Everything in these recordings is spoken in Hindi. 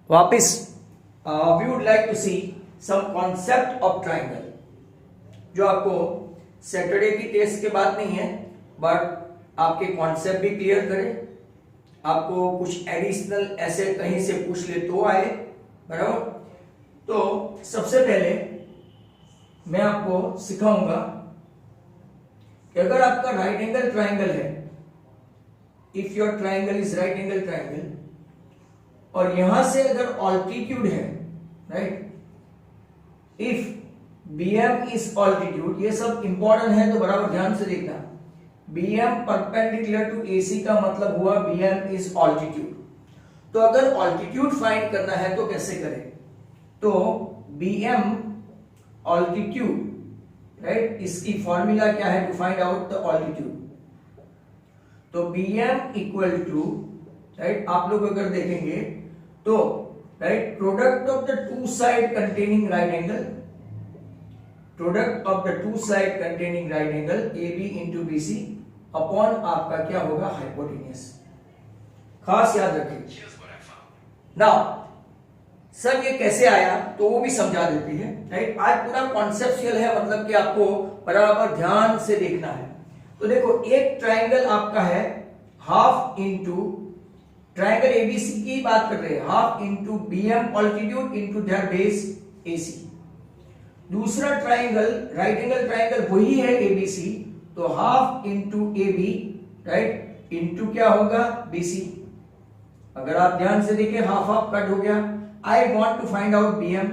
वापिस we would like to see some concept of triangle, जो आपको सैटरडे की टेस्ट के बाद नहीं है, बट आपके कॉन्सेप्ट भी क्लियर करे, आपको कुछ एडिशनल ऐसे कहीं से पूछ ले तो आए, बराबर। तो सबसे पहले मैं आपको सिखाऊंगा कि अगर आपका राइट एंगल ट्राइंगल है, if your triangle is right angle triangle, और यहां से अगर ऑल्टीट्यूड है, right, if BM is altitude, ये सब इंपॉर्टेंट है तो बराबर ध्यान से देखना। BM परपेंडिकुलर टू AC का मतलब हुआ BM इज ऑल्टीट्यूड। तो अगर ऑल्टीट्यूड फाइंड करना है तो कैसे करें? तो BM ऑल्टीट्यूड, राइट, इसकी फॉर्मूला क्या है to find out the altitude? तो BM इक्वल टू, राइट, आप लोग अगर देखेंगे तो, right, product of the two side containing right angle, product of the two side containing right angle AB into BC upon आपका क्या होगा? हाइपोटेन्यूस। खास याद रखें। नाउ सर ये कैसे आया तो वो भी समझा देती है, राइट। आज पूरा कॉन्सेप्चुअल है, मतलब कि आपको बराबर ध्यान से देखना है। तो देखो, एक ट्राइंगल आपका है हाफ इंटू, ट्राइंगल ABC की बात कर रहे हैं, half into BM altitude into there base AC। दूसरा ट्राइंगल राइट एंगल ट्राइंगल वही है ABC, तो half into AB, right, into क्या होगा? BC। अगर आप ध्यान से देखें हाफ हाफ कट हो गया। I want to find out BM,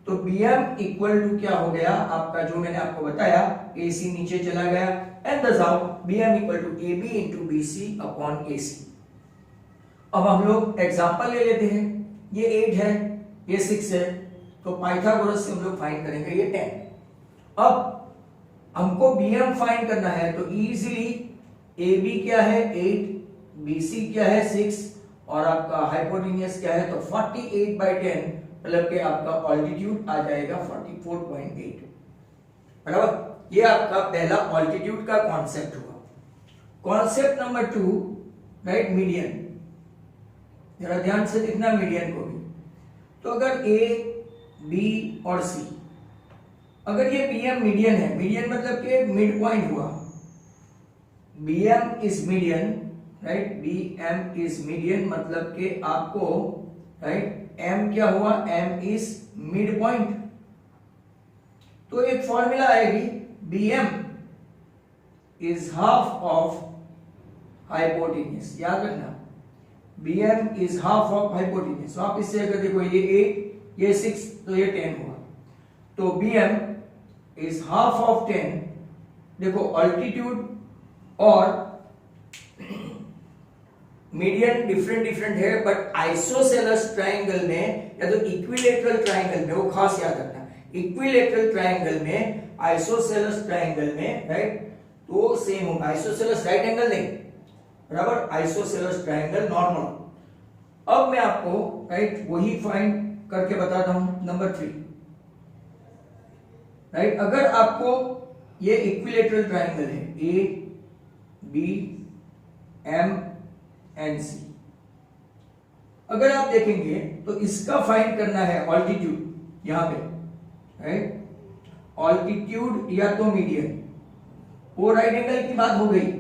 तो BM इक्वल टू क्या हो गया आपका, जो मैंने आपको बताया, AC नीचे चला गया, and thus out BM equal to AB into BC upon AC। अब हम लोग एग्जांपल ले लेते हैं। ये 8 है, ये 6 है, तो पाइथागोरस से हम लोग फाइंड करेंगे ये 10। अब हमको BM फाइंड करना है तो इजीली AB क्या है? 8, BC क्या है? 6, और आपका हाइपोटेन्यूस क्या है? तो 48/10, मतलब कि आपका ऑल्टीट्यूड आ जाएगा 44.8, बराबर। ये आपका पहला ऑल्टीट्यूड का कॉन्सेप्ट हुआ। Concept number 2, right, median. जरा ध्यान से देखना मीडियन को भी। तो अगर A, B और C, अगर ये BM मीडियन है, मीडियन मतलब कि मिड पॉइंट हुआ, BM is median, right, BM is median मतलब कि आपको, राइट, M क्या हुआ? M is mid point. तो एक फॉर्मूला आएगी, BM is half of hypotenuse. याद रखना, BM is half of hypotenuse. आप इससे अगर देखो, ये 8, ये 6, तो ये 10 हुआ, तो BM इज हाफ ऑफ 10। देखो, ऑल्टीट्यूड और मीडियन डिफरेंट है, बट आइसोसेलेस ट्राइंगल में या तो इक्विलेटरल ट्राइंगल में, वो खास याद रखना, इक्विलेटरल ट्राइंगल में, आइसोसेलेस ट्राइंगल में, राइट, तो सेम होगा। आइसोसेलेस राइट एंगल नहीं, बराबर, आइसोसेलेस ट्राइंगल नॉर्मल। अब मैं आपको, राइट, वही फाइंड करके बताता हूं। नंबर 3, राइट, अगर आपको ये इक्विलेटरल ट्राइंगल है, A, B, M and C, अगर आप देखेंगे तो इसका फाइंड करना है ऑल्टीट्यूड, यहां पे, राइट, ऑल्टीट्यूड या तो मीडियन, वो राइट एंगल की बात हो गई।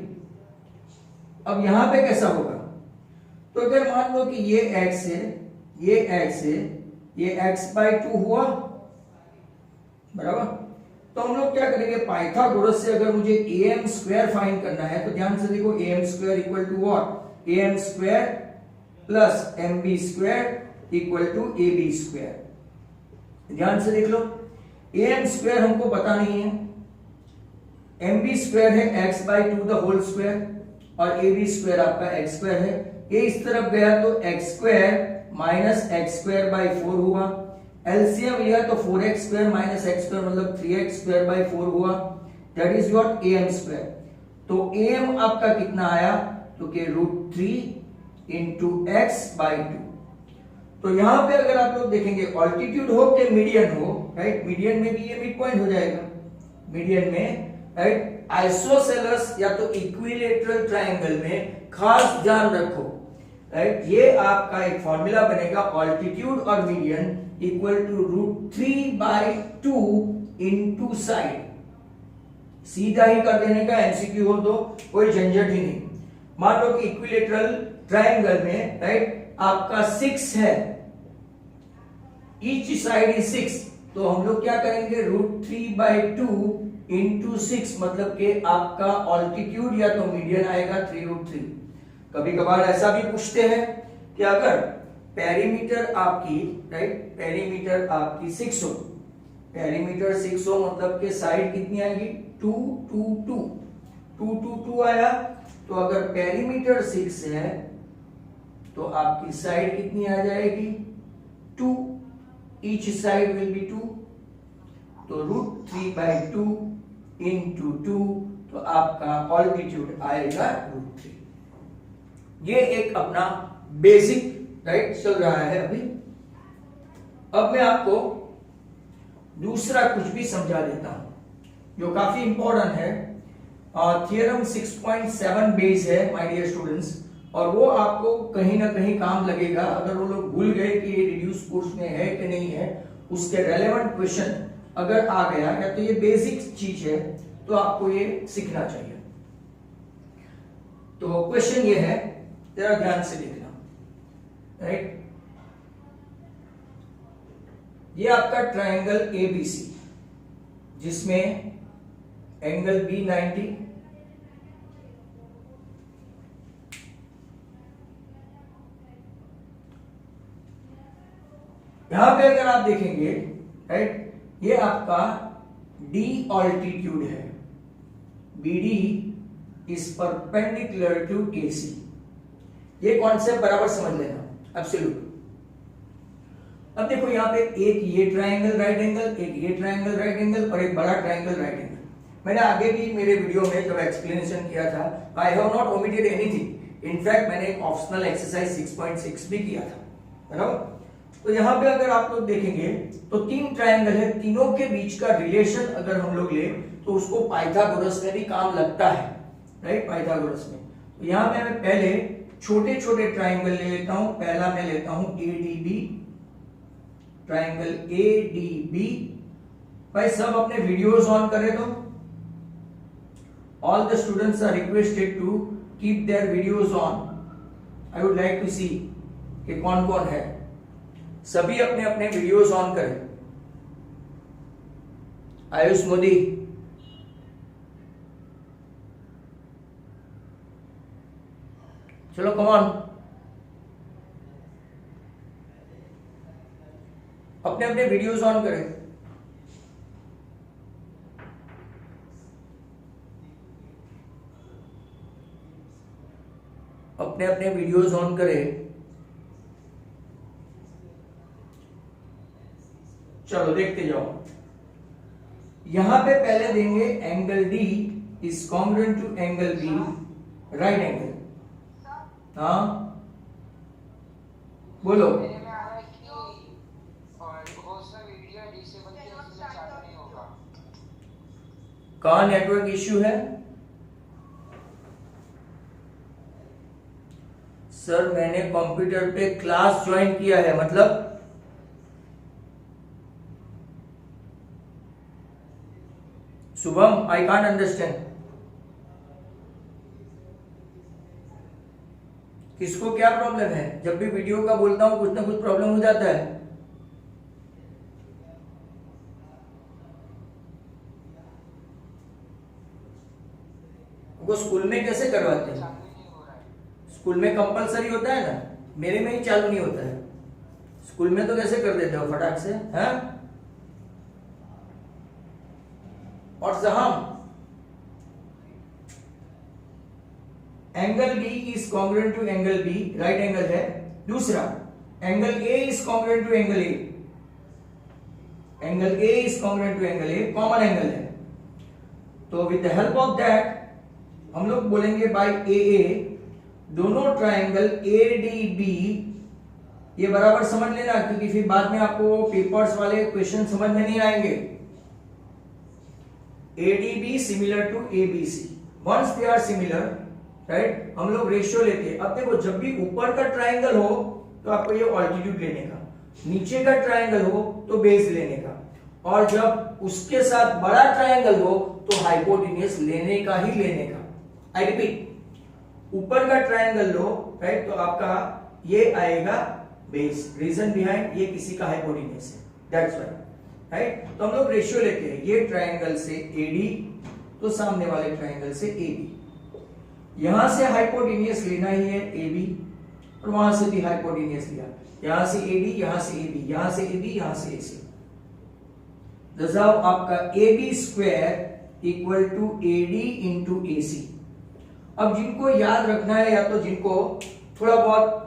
अब यहां पे कैसा होगा? तो अगर मान लो कि ये x है, ये x है, ये x/2 हुआ, बराबर। तो हम लोग क्या करेंगे? पाइथागोरस से अगर मुझे AM स्क्वायर फाइंड करना है तो ध्यान से देखो, AM square equal to what? AM square plus MB square equal to AB square. ध्यान से देख लो, AM स्क्वायर हमको पता नहीं है, MB स्क्वायर है x/2 द होल स्क्वायर, और AB स्क्वायर आपका x स्क्वायर है। ये इस तरफ गया तो x square minus x square by 4 हुआ। एलसीएम लिया तो 4x square minus x square मतलब 3x स्क्वायर बाई 4 हुआ। That is what? AM square. तो AM आपका कितना आया? तो के √3 इंटू x/2। तो यहां पे अगर आप लोग देखेंगे ऑल्टीट्यूड हो के मीडियन हो, राइट, मीडियन में भी ये मिड पॉइंट हो जाएगा। मीडियन में, राइट, आइसोसेलेस या तो इक्विलेटरल ट्राइंगल में खास ध्यान रखो, राइट, ये आपका एक फॉर्मूला बनेगा ऑल्टीट्यूड और median equal to √3/2 into side. सीधा ही कर देने का, एमसीक्यू हो तो कोई झंझट ही नहीं। मान लो कि इक्विलेटरल ट्रायंगल में राइट आपका 6 है, ईच साइड इज 6, तो हम लोग क्या करेंगे √3/2 इंटू 6, मतलब कि आपका ऑल्टीट्यूड या तो मीडियन आएगा 3√3। कभी कभार ऐसा भी पूछते हैं कि अगर पेरीमीटर आपकी राइट पेरीमीटर आपकी 6 हो, पेरीमीटर 6 हो मतलब कि साइड कितनी आएगी 2 2 2 2 2 2 आया। तो अगर पेरीमीटर 6 है तो आपकी साइड कितनी आ जाएगी 2, ईच साइड विल बी 2, तो √3/2 इंटू 2, तो आपका ऑल्टीट्यूड आएगा √3। ये एक अपना बेसिक राइट चल रहा है अभी। अब मैं आपको दूसरा कुछ भी समझा देता हूं जो काफी इंपॉर्टेंट है। थियरम 6.7 बेस है माय डियर स्टूडेंट्स, और वो आपको कहीं ना कहीं काम लगेगा। अगर वो लोग भूल गए कि ये रिड्यूस कोर्स में है कि नहीं है, उसके रेलेवेंट क्वेश्चन अगर आ गया या तो ये बेसिक चीज है तो आपको ये सीखना चाहिए। तो क्वेश्चन ये है, जरा ध्यान से देखना राइट। ये आपका ट्रायंगल ABC जिसमें एंगल B 90, यहां पे अगर आप देखेंगे राइट, ये आपका D ऑल्टीट्यूड है, BD is perpendicular to AC। ये कॉन्सेप्ट बराबर समझ लेना, एब्सोल्यूट। अब देखो यहाँ पे एक ये ट्रायंगल राइट एंगल, एक ये ट्रायंगल राइट एंगल और एक बड़ा ट्रायंगल राइट एंगल। मैंने आगे भी मेरे वीडियो में जब एक्सप्लेनेशन किया था, I have not omitted anything. In fact मैंने एक ऑप्शनल एक्सरसाइज 6.6 भी किया था, बराबर। तो यहाँ पे अगर आप लोग देखेंगे तो 3 ट्रायंगल है, तीनों के बीच का रिलेशन अगर हम लोग ले तो उसको पाइथागोरस में भी काम लगता है राइट, पाइथागोरस में। तो यहाँ पे मैं पहले छोटे छोटे ट्रायंगल ले लेता हूं। पहला मैं लेता हूं ADB, ट्रायंगल ADB। भाई सब अपने वीडियोस ऑन करें तो all the students are requested to keep their videos on. I would like to see कि कौन कौन है, सभी अपने अपने वीडियोस ऑन करें। आयुष मोदी, चलो कम ऑन, अपने अपने वीडियोस ऑन करें। अपने अपने वीडियोस ऑन करें। चलो देखते जाओ। यहां पे पहले देंगे angle D is congruent to angle B right angle. हाँ बोलो। कहाँ नेटवर्क इश्यू है? सर मैंने कंप्यूटर पे क्लास ज्वाइन किया है, मतलब शुभम आई कांट अंडरस्टैंड। किसको क्या प्रॉब्लम है? जब भी वीडियो का बोलता हूं कुछ ना कुछ प्रॉब्लम हो जाता है। वो स्कूल में कैसे करवाते हैं? स्कूल में कंपलसरी होता है ना, मेरे में ही चालू नहीं होता है। स्कूल में तो कैसे कर देते हो फटाक से, हैं? और जहां angle B is congruent to angle B right angle है। दूसरा angle A is congruent to angle A, angle A is congruent to angle A, common angle है। तो with the help of that हम लोग बोलेंगे बाय AA दोनों ट्रायंगल ADB, ये बराबर समझ लेना क्योंकि फिर बाद में आपको पेपर्स वाले क्वेश्चन समझ में नहीं आएंगे। ADB similar to ABC, once they are similar right, हम लोग रेशियो लेते हैं। अब देखो जब भी ऊपर का ट्राइंगल हो तो आपको ये ऑल्टीट्यूड लेने का, नीचे का ट्राइंगल हो तो बेस लेने का, और जब उसके साथ बड़ा ट्राइंगल हो तो हाइपोटेन्यूज लेने का ही लेने का। आई रिपीट, ऊपर का ट्राइंगल लो, राइट, तो आपका ये आएगा बेस। रीजन बिहाइंड ये किसी का हाइपोटेन्यूज है, दैट्स व्हाई, राइट। तो हम लोग रेशियो लेते हैं, ये ट्राइंगल से एडी तो सामने वाले ट्राइंगल से एबी, यहां से हाइपोटेन्यूज लेना ही है एबी, और वहां से भी हाइपोटेन्यूज लिया, यहां से एडी, यहां से एबी, यहां से एबी, यहां से एसी। दसाओ आपका AB square equal to AD into AC। अब जिनको याद रखना है या तो जिनको थोड़ा बहुत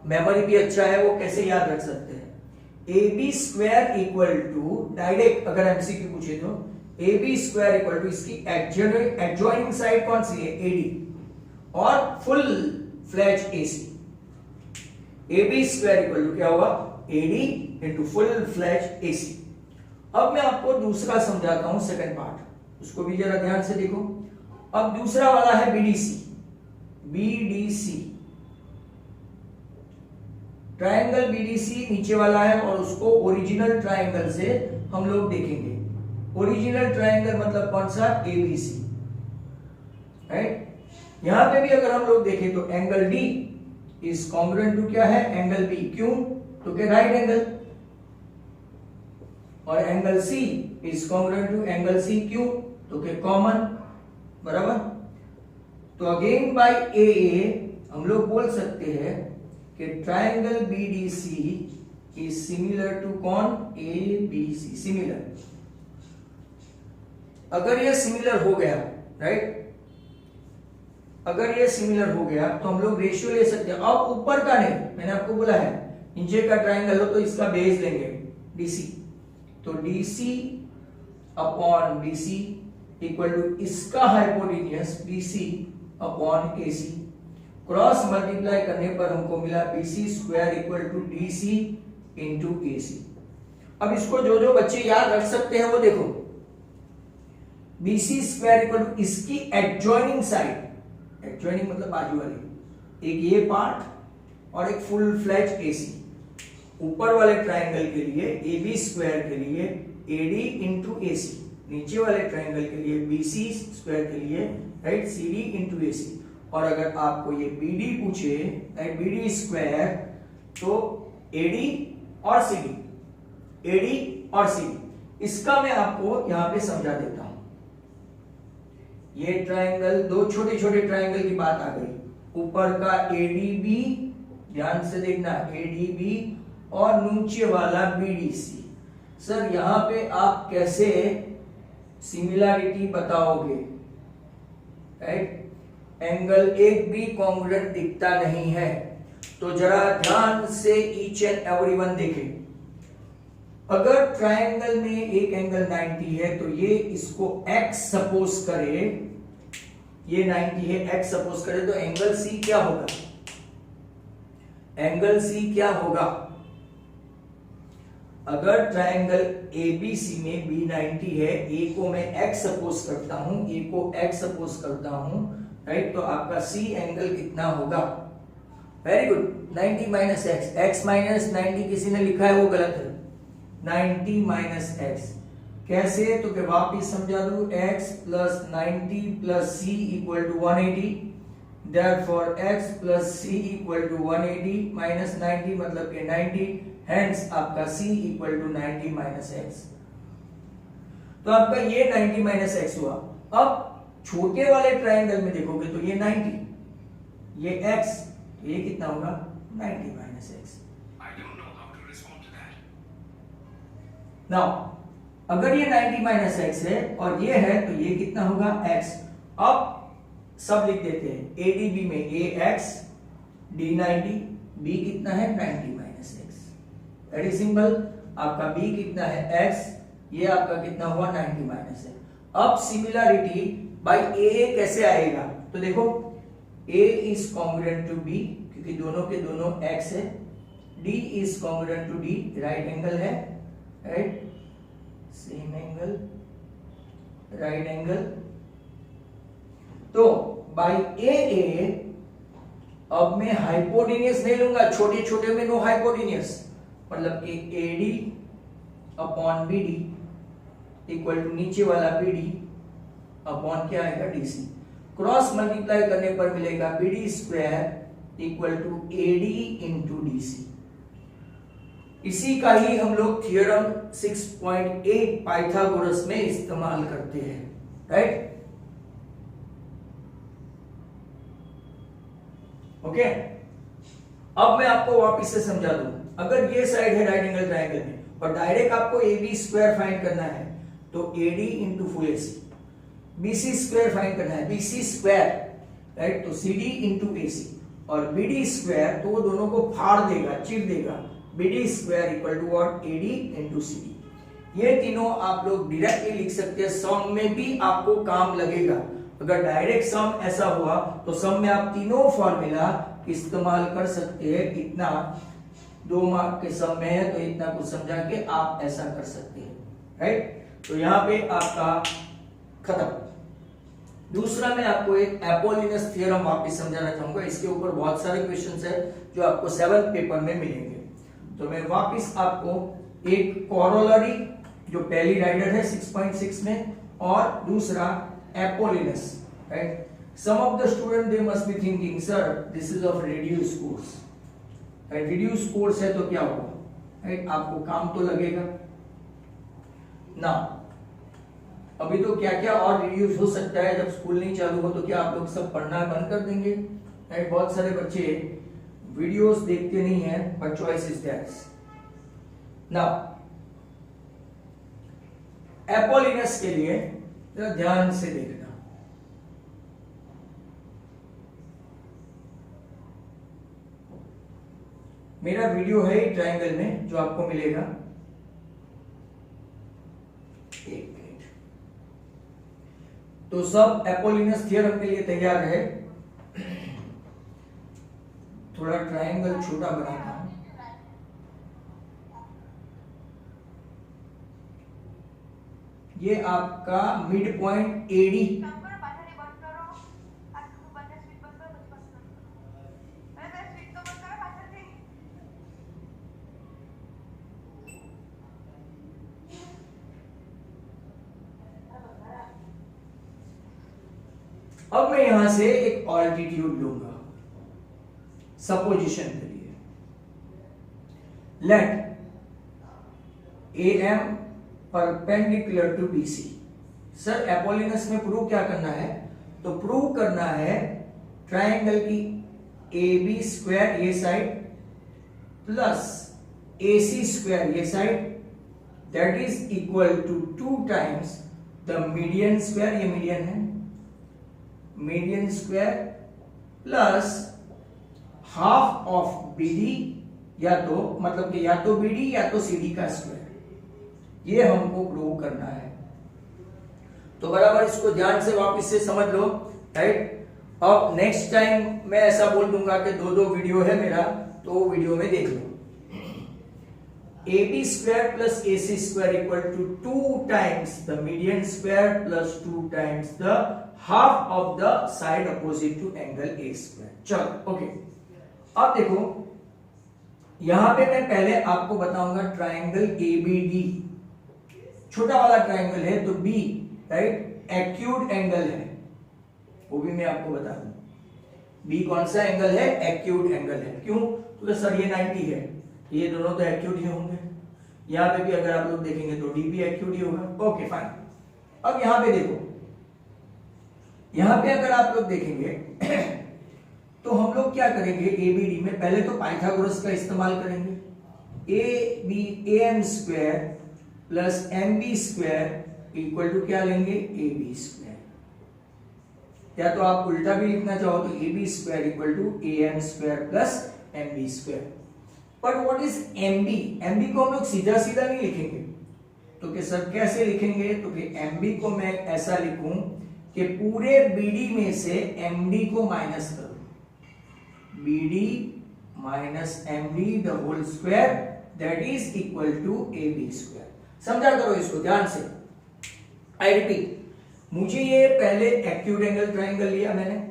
मेमोरी भी अच्छा है वो कैसे याद रख सकते हैं, AB square equal to, direct अगर एमसीक्यू पूछे तो AB स्क्वायर इक्वल टू इसकी एडजॉइनिंग साइड कौन सी है AD, और फुल फ्लैच AC। AB square equal to क्या हुआ AD इंटू फुल फ्लैच AC। अब मैं आपको दूसरा समझाता हूं, सेकंड पार्ट, उसको भी जरा ध्यान से देखो। अब दूसरा वाला है BDC, ट्राइंगल BDC नीचे वाला है, और उसको ओरिजिनल ट्राइंगल से हम लोग देखेंगे। ओरिजिनल ट्राइंगल मतलब कौन सा, ABC, राइट। यहां पे भी अगर हम लोग देखें तो angle D is congruent to क्या है, एंगल B, क्यों, तो क्या राइट एंगल, और angle C is congruent to angle C, क्यों, तो क्या कॉमन, बराबर। तो अगेन बाय AA हम लोग बोल सकते हैं कि triangle BDC is similar to कौन, ABC, सिमिलर। अगर ये सिमिलर हो गया, राइट, अगर ये सिमिलर हो गया तो हम लोग रेशियो ले सकते हैं। अब ऊपर का नहीं, मैंने आपको बोला है नीचे का ट्राइंगल हो तो इसका बेस लेंगे DC, तो DC upon BC equal to इसका hypotenuse BC upon AC, cross multiply करने पर हमको मिला BC square equal to DC into AC। अब इसको जो जो बच्चे याद रख सकते हैं वो देखो, BC स्क्वायर इक्वल टू इसकी एडजॉइनिंग साइड, एडजॉइनिंग मतलब बाजू वाली, एक ये पार्ट और एक फुल फ्लैच AC। ऊपर वाले ट्राइंगल के लिए AB स्क्वायर के लिए AD इंटू AC, नीचे वाले ट्राइंगल के लिए BC स्क्वायर के लिए राइट CD इंटू AC। और अगर आपको ये BD पूछे, राइट, BD स्क्वायर, तो AD और CD, AD और CD, इसका मैं आपको यहां पे समझा देता हूं। ये ट्राइंगल, दो छोटे छोटे ट्राइंगल की बात आ गई, ऊपर का ADB, ध्यान से देखना, ADB, और नीचे वाला BDC। सर यहां पे आप कैसे सिमिलरिटी बताओगे, राइट, एंगल एक भी कॉन्ग्रुएंट दिखता नहीं है, तो जरा ध्यान से ईच एंड एवरीवन देखें। अगर ट्राइंगल में एक एंगल 90 है तो ये इसको x सपोज करे, ये 90 है, x सपोज करे, तो एंगल C क्या होगा, एंगल C क्या होगा। अगर ट्राइंगल ABC में B 90 है, A को मैं x सपोज करता हूं, A को x सपोज करता हूं, राइट, तो आपका C एंगल कितना होगा, very good, 90 minus x, x minus 90 किसी ने लिखा है वो गलत है, 90 माइनस एक्स कैसे, तो क्या वापिस समझा दूं, x plus 90 plus C equal to 180, therefore x plus C equal to 180 minus 90 मतलब कि 90, हेंस आपका C equal to 90 minus x. तो आपका ये 90 माइनस एक्स हुआ। अब छोटे वाले ट्राइंगल में देखोगे तो ये 90, ये x, ये कितना होगा, 90 माइनस एक्स। नाउ अगर ये 90 माइनस एक्स है और ये है तो ये कितना होगा, x। अब सब लिख देते हैं, ADB में AX, D90, B कितना है, 90 माइनस एक्स, वेरी सिंपल। आपका B कितना है, x, ये आपका कितना हुआ, 90 माइनस एक्स। अब सिमिलरिटी बाय A कैसे आएगा, तो देखो A is congruent to B क्योंकि दोनों के दोनों x है, D is congruent to D, right angle है, right, same angle, right angle. तो बाई ए अब मैं हाइपोटेनियस नहीं लूंगा, छोटे छोटे में नो हाइपोटेनियस, मतलब कि AD upon BD equal to नीचे वाला बीडी अपॉन क्या आएगा डीसी। क्रॉस मल्टीप्लाई करने पर मिलेगा BD square equal to AD into DC. इसी का ही हम लोग थियोरम 6.8 पाइथागोरस में इस्तेमाल करते हैं, राइट। ओके, अब मैं आपको वापस से समझा दूं। अगर ये साइड है राइट एंगल ट्रायंगल में और डायरेक्ट आपको ए बी स्क्वायर फाइंड करना है तो A D into full AC, BC square find करना है बीसी स्क्वायर, राइट, तो सी डी इंटू एसी, और बीडी स्क्वायर तो वो दोनों को फाड़ देगा, चिर देगा, BD square equal to what AD into C D. ये तीनों आप लोग डायरेक्टली लिख सकते हैं, सम में भी आपको काम लगेगा। अगर डायरेक्ट सम ऐसा हुआ तो सम में आप तीनों फॉर्मूला इस्तेमाल कर सकते हैं। इतना 2 मार्क के सम में है तो इतना कुछ समझा के आप ऐसा कर सकते हैं, राइट। तो यहाँ पे आपका खत्म। दूसरा मैं आपको एक एपोलिनस थ्योरम वापस समझाना चाहूंगा। इसके ऊपर बहुत सारे क्वेश्चंस है जो आपको 7th पेपर में मिलेंगे। तो मैं वापस आपको एक कोरोलरी जो पहली राइडर है 6.6 में, और दूसरा Apollonius, right. Some of the student they must be thinking sir this is of reduce course, right. Reduce course है तो क्या होगा, राइट, आपको काम तो लगेगा ना। अभी तो क्या क्या और रिड्यूस हो सकता है, जब स्कूल नहीं चालू हो तो क्या आप लोग सब पढ़ना बंद कर देंगे, राइट। बहुत सारे बच्चे वीडियोस देखते नहीं हैं, but choice is that's. Now Apollonius के लिए जरा ध्यान से देखना। मेरा वीडियो है ट्रायंगल में जो आपको मिलेगा, एक मिनट। तो सब एपोलिनस थ्योरम के लिए तैयार है। थोड़ा ट्रायंगल छोटा बनाता हूं। ये आपका मिड पॉइंट एडी, अब मैं यहां से एक ऑल्टीट्यूड लूंगा सपोजिशन के लिए। Let A M perpendicular to BC. Sir Apollonius में प्रूव क्या करना है, तो प्रूव करना है ट्रायंगल की ए बी स्क्वायर ये side plus A C square ये side, that is equal to 2 times the median square, ये मीडियन है, median square plus half of BD, या तो मतलब कि या तो बीडी या तो सीडी का स्क्वायर। ये हमको प्रूव करना है। तो बराबर इसको ध्यान से वापस से समझ लो, राइट। अब नेक्स्ट टाइम मैं ऐसा बोल दूंगा कि 2 वीडियो है मेरा, तो वो वीडियो में देख लो। A B square plus A C square equal to 2 times the median square plus 2 times the half of the side opposite to angle A square. चलो ओके, अब देखो यहां पे मैं पहले आपको बताऊंगा ट्रायंगल एबीडी, छोटा वाला ट्रायंगल है तो बी, राइट, एक्यूट एंगल है, वो भी मैं आपको बता दूं। बी कौन सा एंगल है, एक्यूट एंगल है। क्यों, तो सर ये 90 है, ये दोनों तो एक्यूट ही होंगे। यहां पे भी अगर आप लोग देखेंगे तो डी भी एक्यूट ही होगा। Okay fine. अब यहां पे देखो, यहां पे अगर आप लोग देखेंगे तो हम लोग क्या करेंगे, एबीडी में पहले तो पाइथागोरस का इस्तेमाल करेंगे। A B A M square plus M B square equal to क्या लेंगे, ए बी स्क्वायर, या तो आप उल्टा भी लिखना चाहो तो A B square equal to A M square plus M B square. But what is M B, M B को हम लोग सीधा सीधा नहीं लिखेंगे, तो कि सर कैसे लिखेंगे, तो कि एम बी को मैं ऐसा लिखूं कि पूरे बीडी में से एम डी को माइनस करो, BD minus MD the whole square that is equal to AB square. समझा करो इसको ध्यान से। आई रिपीट, मुझे ये पहले एक्यूट एंगल ट्राइंगल लिया मैंने,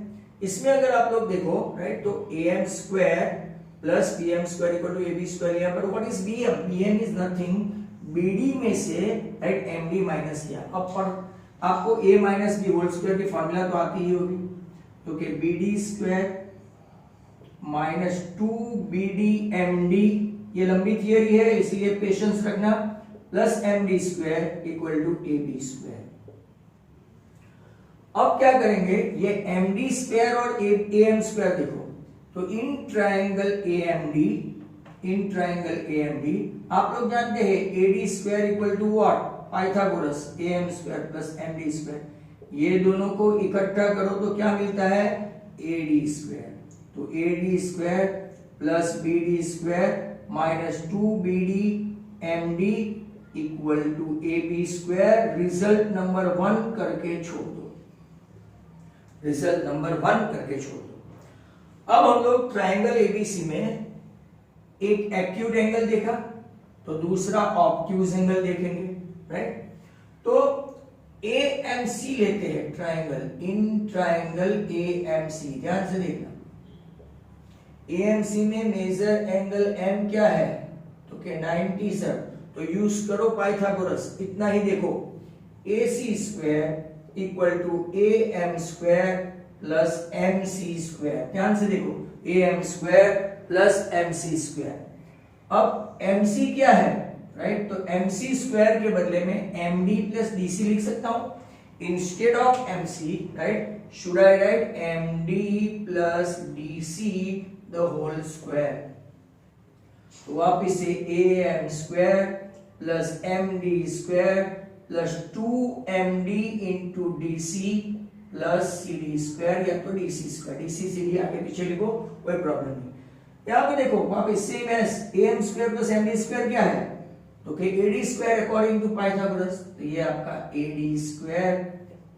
इसमें अगर आप लोग देखो राइट तो am square plus bm square equal to ab square लिया, पर what is bm? bm is nothing bd में से राइट md माइनस किया। अब पर आपको a minus B whole square की फॉर्मूला तो आती ही होगी, तो कि bd square minus 2bd md, ये लंबी थियरी है इसीलिए पेशेंस रखना, plus md square equal to ab square. अब क्या करेंगे, ये md स्क्वायर और am स्क्वायर देखो, तो इन ट्राइंगल AMD आप लोग जानते हैं AD square equal to what? Pythagoras AM square plus MD square. ये दोनों को इकट्ठा करो तो क्या मिलता है? AD square. तो AD square plus BD square minus 2BD MD equal to AB square. Result number 1 करके छोड़ दो, रिजल्ट नंबर 1 करके छोड़ दो। अब हम लोग ट्राइंगल ABC में एक एक्यूट एंगल देखा, तो दूसरा ऑब्ट्यूज एंगल देखेंगे, राइट? तो AMC लेते हैं ट्राइंगल, इन ट्राइंगल AMC, ध्यान से देखना। AMC में मेजर एंगल M क्या है? तो क्या 90 सर, तो यूज करो पाइथागोरस। इतना ही देखो, AC square equal to AM square plus MC square. ध्यान से देखो, AM square plus MC square. अब MC क्या है, राइट? तो MC स्क्वायर के बदले में MD प्लस DC लिख सकता हूं। Instead of MC, right, should I write MD plus DC the whole square. तो वापिस से AM square plus MD square plus 2MD into DC plus CD square, या तो DC स्क्वायर, DC CD आगे पीछे लिखो, कोई प्रॉब्लम नहीं। यहां पे देखो वापस same as AM square plus MD square क्या है? तो कि AD square according to Pythagoras, तो ये आपका AD square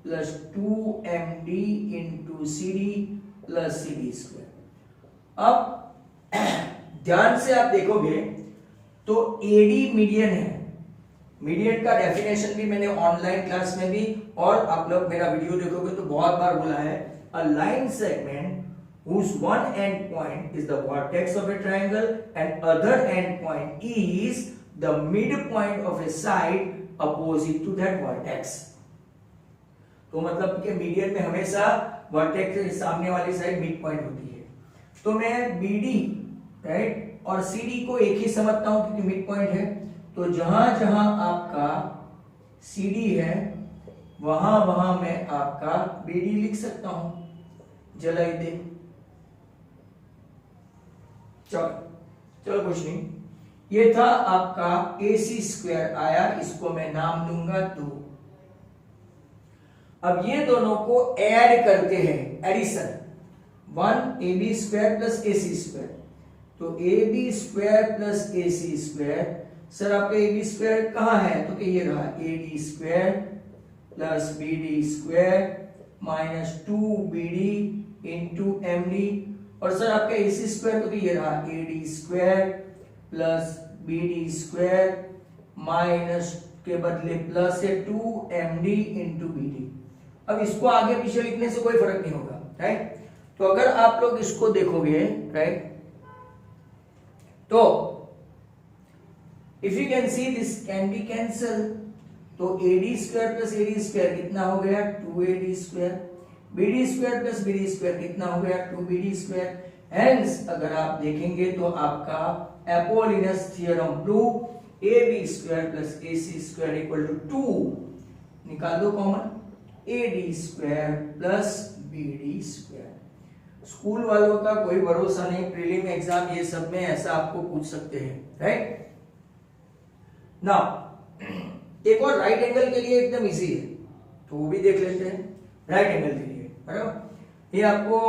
plus 2MD into CD plus CD square. अब ध्यान से आप देखोगे तो AD मीडियन है। मीडियन का डेफिनेशन भी मैंने ऑनलाइन क्लास में भी और आप लोग मेरा वीडियो देखोगे तो बहुत बार बोला है, a line segment whose one end point is the vertex of a triangle and other end point is the midpoint of a side opposite to that vertex। तो मतलब कि मीडियन में हमेशा वर्टेक्स के सामने वाली साइड मिड पॉइंट होती है। तो मैं BD राइट और CD को एक ही समझता हूं क्योंकि मिड पॉइंट है। तो जहां जहां आपका CD है वहां वहां मैं आपका BD लिख सकता हूं। जलाई दे, चलो कुछ नहीं, ये था आपका AC स्क्वायर आया, इसको मैं नाम दूंगा 2। अब ये दोनों को ऐड करते हैं, addition 1 AB square plus AC square. तो AB square plus AC square, sir आपका AB स्क्वायर कहां है? तो ये रहा AD square plus BD square minus 2BD into MD। और सर आपका AC स्क्वायर तो ये रहा AD square plus BD square minus के बदले प्लस है 2MD इंटू BD। अब इसको आगे पीछे लिखने से कोई फर्क नहीं होगा, राइट? तो अगर आप लोग इसको देखोगे, राइट, तो if you can see this can be cancel. तो AD square plus AD square कितना हो गया? 2AD square. BD square plus BD square कितना हो गया? 2BD square. हेंस अगर आप देखेंगे तो आपका Apollonius theorem prove AB square plus AC square equal to 2, निकाल दो common, AD square plus BD square. School वालों का कोई भरोसा नहीं, प्रीलिम एग्जाम ये सब में ऐसा आपको पूछ सकते हैं, राइट? नाउ एक और राइट एंगल के लिए एकदम इजी है, तो वो भी देख लेते हैं। राइट एंगल के लिए बराबर, ये आपको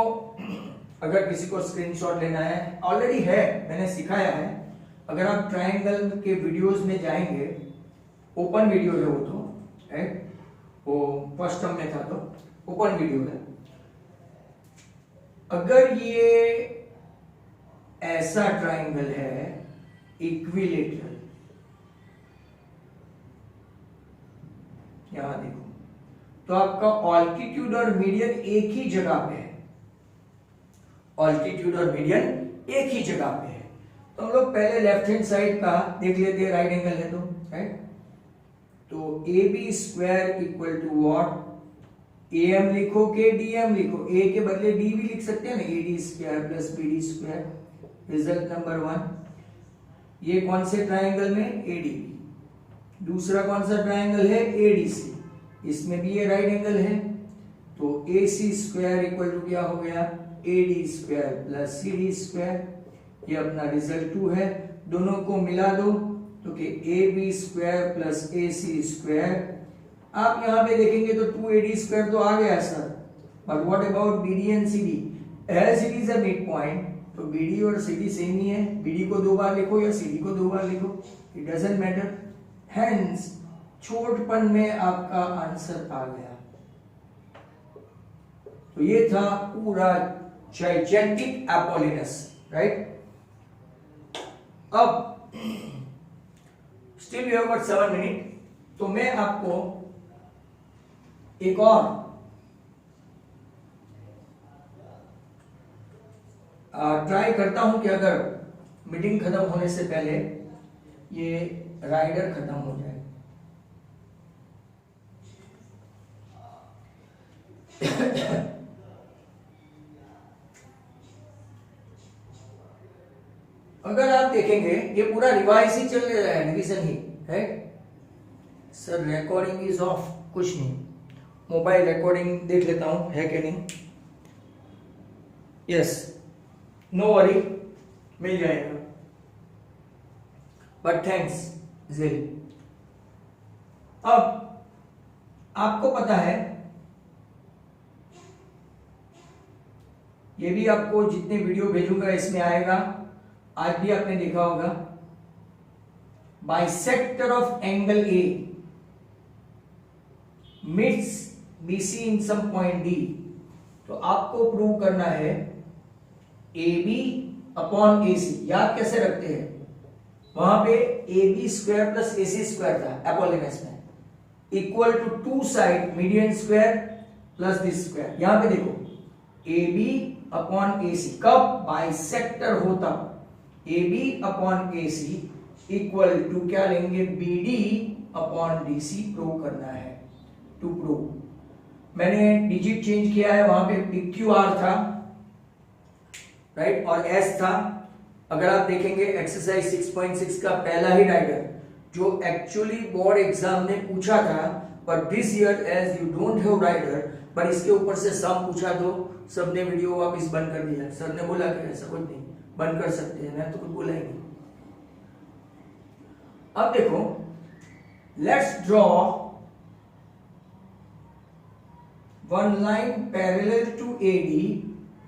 अगर किसी को स्क्रीनशॉट लेना है, ऑलरेडी है, मैंने सिखाया है। अगर आप ट्राइंगल के वीडियोस में जाएंगे, ओपन वीडियो है वो तो, राइट, वो फर्स्ट टर्म में था तो ओपन वीडियो है। अगर ये ऐसा ट्राइंगल है इक्विलेटरल, यहां देखो, तो आपका ऑल्टीट्यूड और मीडियन एक ही जगह पे है, ऑल्टीट्यूड और मीडियन एक ही जगह पे है। तो हम लोग पहले लेफ्ट हैंड साइड का देख लेते हैं, राइट एंगल है तो, राइट। तो A B square equal to what, AM लिखो के DM लिखो, A के बदले D भी लिख सकते हैं ना, AD square plus BD square. Result number 1, ये कौन से ट्राइंगल में, ADB। दूसरा कौन सा ट्राइंगल है, ADC, इसमें भी ये राइट एंगल है। तो AC स्क्वायर इक्वल टू क्या हो गया, AD square plus CD square, ये अपना रिजल्ट 2 है। दोनों को मिला दो तो कि AB square plus AC square, आप यहां पे देखेंगे तो 2AD स्क्वायर तो आ गया sir, but what about BD and CD, as it is a mid point, तो BD और CD सेम ही है, BD को 2 बार लिखो या CD को 2 बार लिखो, इट डजंट मैटर। हेंस छोटपन में आपका आंसर आ गया। तो ये था पूरा जाइजेंटिक अपोलिनस, राइट। अब still we have got 7 minute, तो मैं आपको एक और ट्राई करता हूं कि अगर मीटिंग खत्म होने से पहले ये राइडर खत्म हो जाए। अगर आप देखेंगे ये पूरा रिवाइज ही चल रहा है, रिवीजन ही है। सर रिकॉर्डिंग इज ऑफ, कुछ नहीं, मोबाइल रिकॉर्डिंग देख लेता हूं है कि नहीं। यस, नो वरी, मिल जाएगा, बट थैंक्स जेल। अब आपको पता है, ये भी आपको जितने वीडियो भेजूंगा इसमें आएगा, आज भी आपने देखा होगा, bisector of angle A meets BC in some point D, तो आपको प्रूव करना है AB अपॉन AC। याद कैसे रखते हैं, वहां पे AB square plus AC square था अपोलिनस में, equal to 2 side median square plus this square. यहां पे देखो AB अपॉन AC, कब बाइसेक्टर होता, AB upon AC equal to क्या लेंगे, BD अपॉन DC प्रूव करना है। टू प्रूव मैंने डिजिट चेंज किया है, वहां पे PQR था, राइट, और S था। अगर आप देखेंगे एक्सरसाइज 6.6 का पहला ही राइडर जो एक्चुअली बोर्ड एग्जाम ने पूछा था, पर this year as you don't have rider, पर इसके ऊपर से सम पूछा तो सबने वीडियो वापस बंद कर दिया। सर ने बोला कि ऐसा कुछ नहीं, बंद कर सकते हैं, मैं तो कुछ बोला ही नहीं। अब देखो, let's draw one line parallel to AD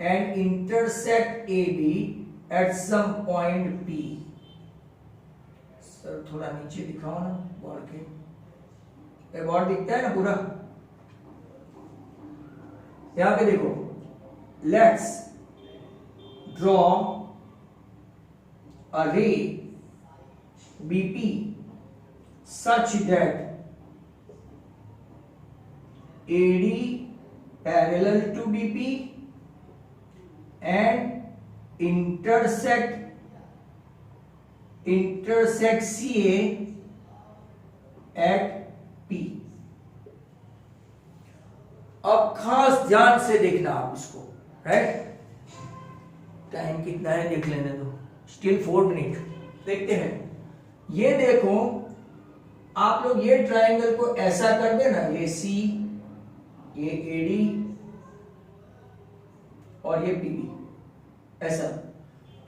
and intersect AB at some point P। Sir थोड़ा नीचे दिखाओ ना बोर्ड के, बोर्ड दिखता है ना पूरा। यहां पे देखो, let's draw a ray BP such that AD parallel to BP and intersect CA at P। अब खास ध्यान से देखना आप इसको, राइट। टाइम कितना है देख लेने दो, स्टिल 4 मिनट, देखते हैं। ये देखो, आप लोग ये ट्राइंगल को ऐसा कर देना, ये C, ये AD और ये PB, ऐसा।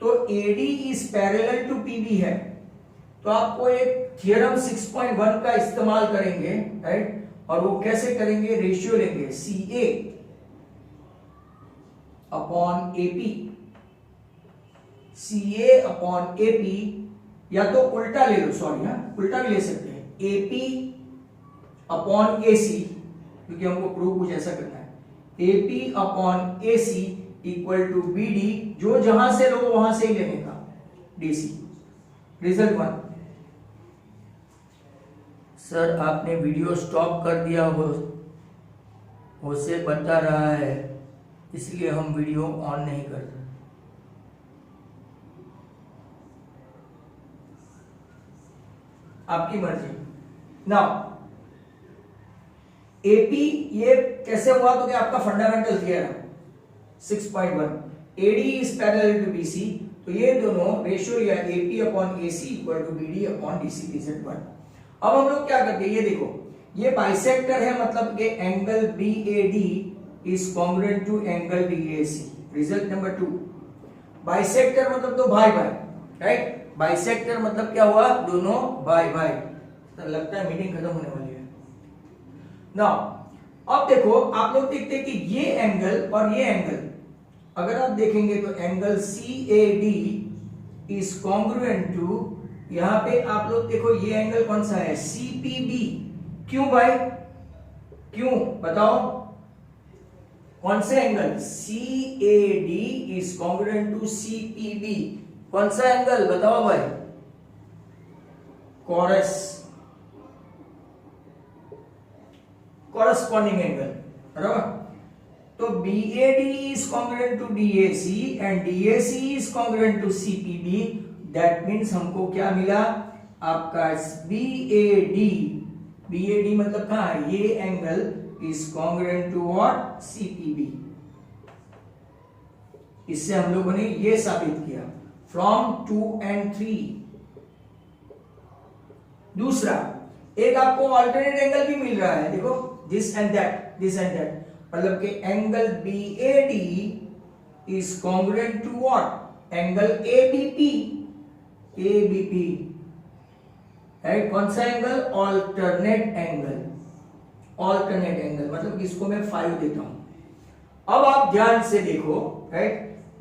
तो AD is parallel to PB है, तो आपको एक थियरम 6.1 का इस्तेमाल करेंगे, राइट। और वो कैसे करेंगे, रेशियो लेंगे CA upon AP, CA upon AP, या तो उल्टा ले लो, सॉरी हाँ, उल्टा भी ले सकते हैं, AP अपॉन AC, क्योंकि हमको प्रूव कुछ ऐसा करना है, AP upon AC equal to BD, जो जहां से लो वहां से ही लेने का, DC। रिजल्ट 1। सर आपने वीडियो स्टॉप कर दिया हो, से बता रहा है, इसलिए हम वीडियो ऑन नहीं करते। आपकी मर्जी। नाउ एपी ये कैसे हुआ, तो क्या आपका fundamental theorem 6.1 AD is parallel to BC, तो ये दोनों रेशियो या AP upon AC equal to BD upon DC digit 1। अब हम लोग क्या करते हैं, ये देखो ये बाइसेक्टर है, मतलब कि angle BAD is congruent to angle BAC. Result number 2, bisector मतलब तो भाई भाई, राइट। बाइसेक्टर मतलब क्या हुआ, दोनों भाई भाई। तो लगता है मीटिंग खत्म होने वाली है। नाउ अब देखो आप लोग देखते हैं कि ये एंगल और ये एंगल अगर आप देखेंगे तो angle CAD is congruent to, यहां पे आप लोग देखो ये एंगल कौन सा है, CPB। क्यों भाई, क्यों बताओ, कौन से angle, CAD is congruent to CPB, कौन सा एंगल बताओ भाई, कॉरेस्पॉन्डिंग एंगल, बराबर। तो BAD is congruent to DAC and DAC is congruent to CPB, that means हमको क्या मिला, आपका BAD मतलब कहां है, ये angle is congruent to what, CPB। इससे हम लोगों ने ये साबित किया from 2 and 3। दूसरा एक आपको अल्टरनेट एंगल भी मिल रहा है, देखो this and that, this and that, मतलब कि angle BAD is congruent to what, angle ABP, right. कौन सा angle, alternate angle, alternate angle मतलब इसको मैं 5 देता हूं। अब आप ध्यान से देखो, right,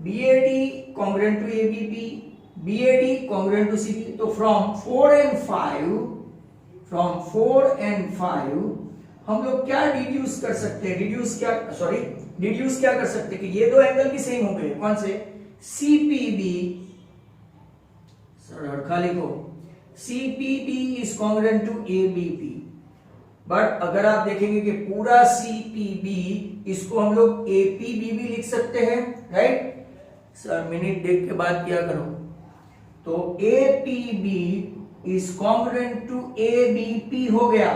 BAD congruent to ABP, BAD congruent to CPB, तो फ्रॉम 4 and 5 हम लोग क्या डिड्यूस कर सकते हैं, डिड्यूस क्या कर सकते हैं कि ये दो एंगल भी सेम हो गए, कौन से, CPB, लिखो CPB is congruent to ABP। But अगर आप देखेंगे कि पूरा CPB, इसको हम लोग APB भी लिख सकते हैं, राइट। सर मिनट देख के बात किया करो। तो APB is congruent to ABP हो गया,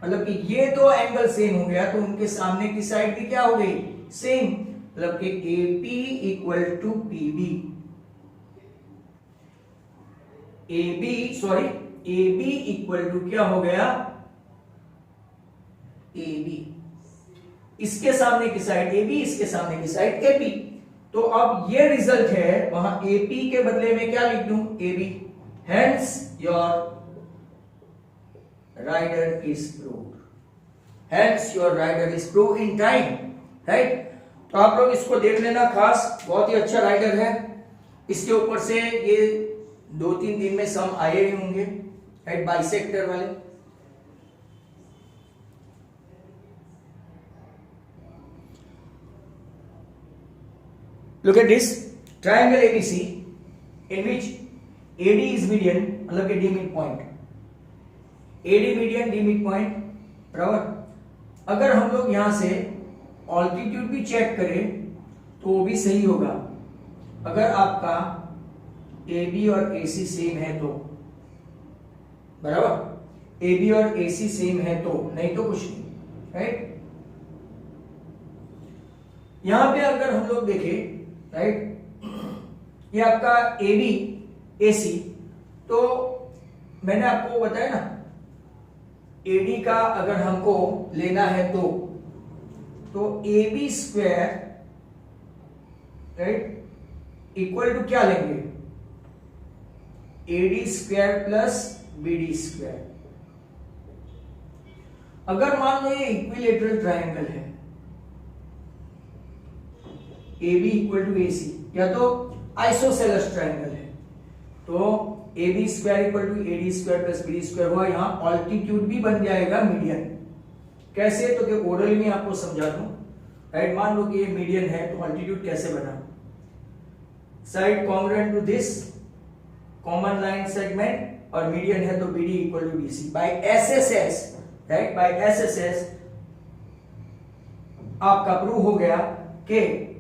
मतलब कि ये दो एंगल सेम हो गया, तो उनके सामने की साइड भी क्या हो गई, सेम, मतलब कि AP equal to PB, AB equal to क्या हो गया, AB। इसके सामने की साइड AB, इसके सामने की साइड AP। तो अब ये रिजल्ट है, वहां AP के बदले में क्या लिख दूं, AB। Hence your rider is proved, hence your rider is proved in time, right. तो आप लोग इसको देख लेना खास, बहुत ही अच्छा राइडर है। इसके ऊपर से ये 2-3 दिन में सम आए ही होंगे, राइट, बाइसेक्टर वाले। Look at this triangle ABC in which AD is median, मतलब कि D mid point, AD median, D mid point, बराबर। अगर हम लोग यहां से ऑल्टीट्यूड भी चेक करें तो वो भी सही होगा, अगर आपका AB और AC सेम है तो, बराबर। AB और AC सेम है तो, नहीं तो कुछ नहीं, राइट। यहां पे अगर हम लोग देखें, राइट, ये आपका AB AC, तो मैंने आपको बताया ना, AD का अगर हमको लेना है तो AB square, right, equal to क्या लेंगे, AD square plus BD square. अगर मान लो ये इक्विलेटरल ट्राइंगल है, AB इक्वल टू AC, या तो आइसोसेलेस ट्राइंगल है, तो AB square equal to AD square plus BD square हुआ, यहां ऑल्टीट्यूड भी बन जाएगा मीडियन। कैसे, तो कि ओरल में आपको समझा दूं, राइट। मान लो कि ये मीडियन है, तो ऑल्टीट्यूड कैसे बना, side congruent to this common line segment, और मीडियन है तो BD equal to BC by SSS, राइट, बाय SSS आपका प्रूव हो गया कि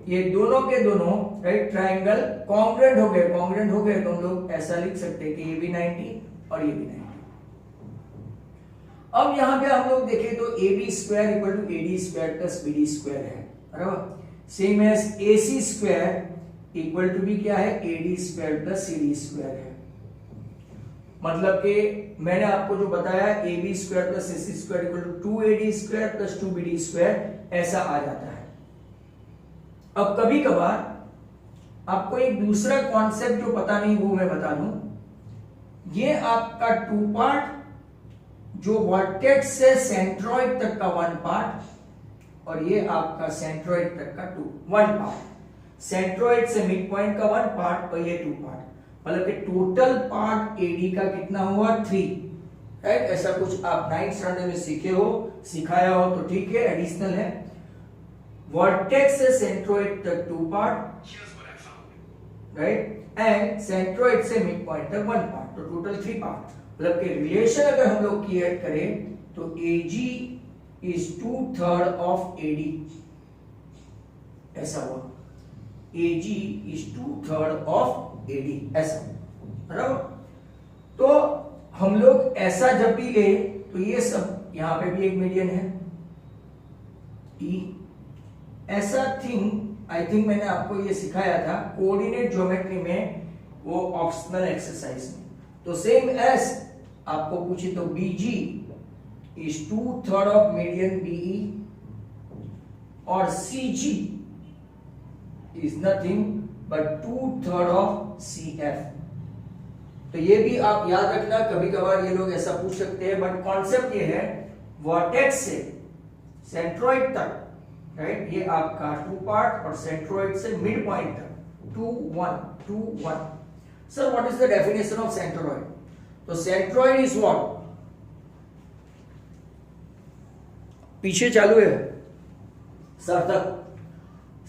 ये दोनों के दोनों राइट ट्राइंगल कॉन्ग्रुएंट हो गए। कॉन्ग्रुएंट हो गए तो हम लोग ऐसा लिख सकते हैं कि ये भी 90 और ये भी 90। अब यहां पे हम लोग देखें तो A B square equal to A D square plus B D square है, बराबर। Same as A C square equal to भी क्या है, A D square plus C D square है। मतलब कि मैंने आपको जो बताया A B square plus A C square equal to 2ad square plus 2bd square ऐसा आ जाता है। अब कभी कभार आपको एक दूसरा कॉन्सेप्ट जो पता नहीं वो मैं बता दूं, ये आपका 2 पार्ट जो वर्टेक्स से सेंट्रॉइड तक का 1 पार्ट और ये आपका सेंट्रॉइड तक का 1 पार्ट, सेंट्रॉइड से मिड पॉइंट का 1 पार्ट और ये 2 पार्ट, मतलब कि टोटल पार्ट एडी का कितना हुआ 3, राइट। ऐसा कुछ आप 9th स्टैंडर्ड में सीखे हो, सिखाया हो तो ठीक है, एडिशनल है। वर्टेक्स से सेंट्रॉइड तक 2 पार्ट, राइट, एंड सेंट्रॉइड से मिड पॉइंट तक 1 पार्ट, तो टोटल 3 पार्ट। मतलब कि रिलेशन अगर हम लोग क्रिएट करें तो AG is 2/3 ऑफ AD, ऐसा हुआ। AG is 2/3 ऑफ AD, ऐसा, बराबर। तो हम लोग ऐसा जब भी ले तो ये सब यहां पे भी एक मीडियन है E, ऐसा थिंग आई थिंक मैंने आपको ये सिखाया था कोऑर्डिनेट ज्योमेट्री में, वो ऑप्शनल एक्सरसाइज में। तो सेम एज आपको पूछे तो BG is 2/3 of median BE और CG is nothing but 2/3 of CF। तो ये भी आप याद रखना, कभी कभार ये लोग ऐसा पूछ सकते हैं, बट कॉन्सेप्ट ये है वर्टेक्स से सेंट्रॉइड तक, राइट, ये आपका 2 पार्ट और सेंट्रॉइड से मिड पॉइंट तक 2 1। Sir what is the definition of centroid? तो सेंट्रॉइड इज व्हाट, पीछे चालू है सर तक।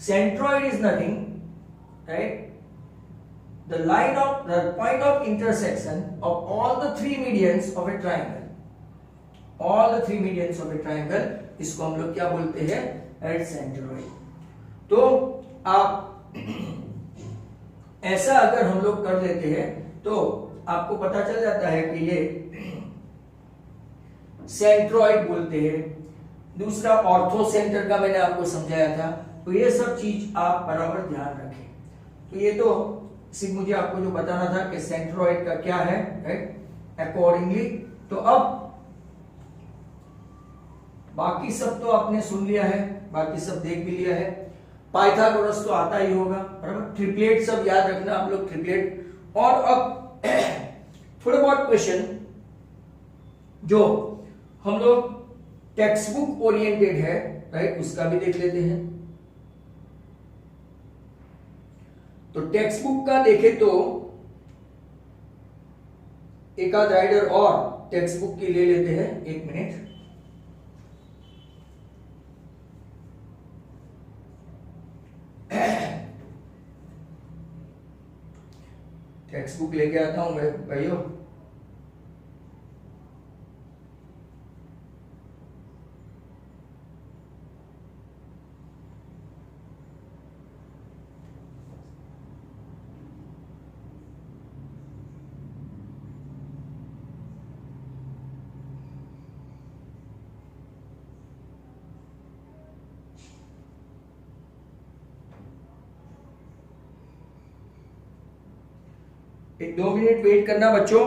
Centroid is nothing, right? The point of intersection of all the 3 medians of a triangle. All the 3 medians of a triangle, इसको हम लोग क्या बोलते हैं, एट सेंट्रॉइड। तो आप ऐसा अगर हम लोग कर लेते हैं तो आपको पता चल जाता है कि ये सेंट्रॉइड बोलते हैं। दूसरा ऑर्थो सेंटर का मैंने आपको समझाया था, तो ये सब चीज आप बराबर ध्यान रखें। तो ये तो सिर्फ मुझे आपको जो बताना था कि सेंट्रॉइड का क्या है, राइट, अकॉर्डिंगली। तो अब बाकी सब तो आपने सुन लिया है, बाकी सब देख भी लिया है। पाइथागोरस तो आता ही होगा, बराबर। ट्रिपलेट सब याद रखना आप लोग, ट्रिपलेट। और अब थोड़े बहुत क्वेश्चन जो हम लोग टेक्स्ट बुक ओरिएंटेड है, राइट, उसका भी देख लेते हैं। तो टेक्स्ट बुक का देखे तो एक आध राइडर और टेक्स्ट बुक की ले लेते हैं, 1 मिनट। टेक्स्ट बुक लेके आता हूं मैं भाइयों। एक 2 मिनट वेट करना बच्चों।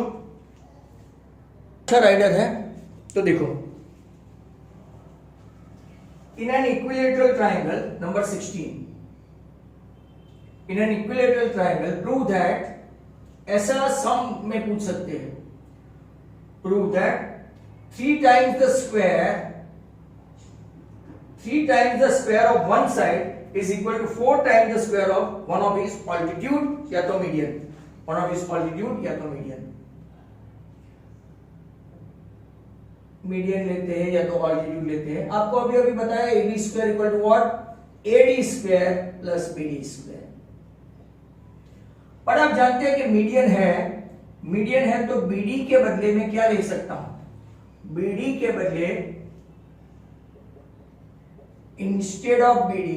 अच्छा राइडर है तो देखो, in an equilateral triangle number 16, in an equilateral triangle prove that, ऐसा सम में पूछ सकते हैं, prove that 3 times the square of one side is equal to 4 times the square of one of its altitude या तो median, one of its altitude या तो median। मीडियन लेते हैं या तो ऑल्टीट्यूड लेते हैं। आपको अभी अभी बताया A B square equal to what, A D square plus B D square. पर आप जानते हैं कि मीडियन है तो बीडी के बदले में क्या ले सकता हूं, बीडी के बदले instead of BD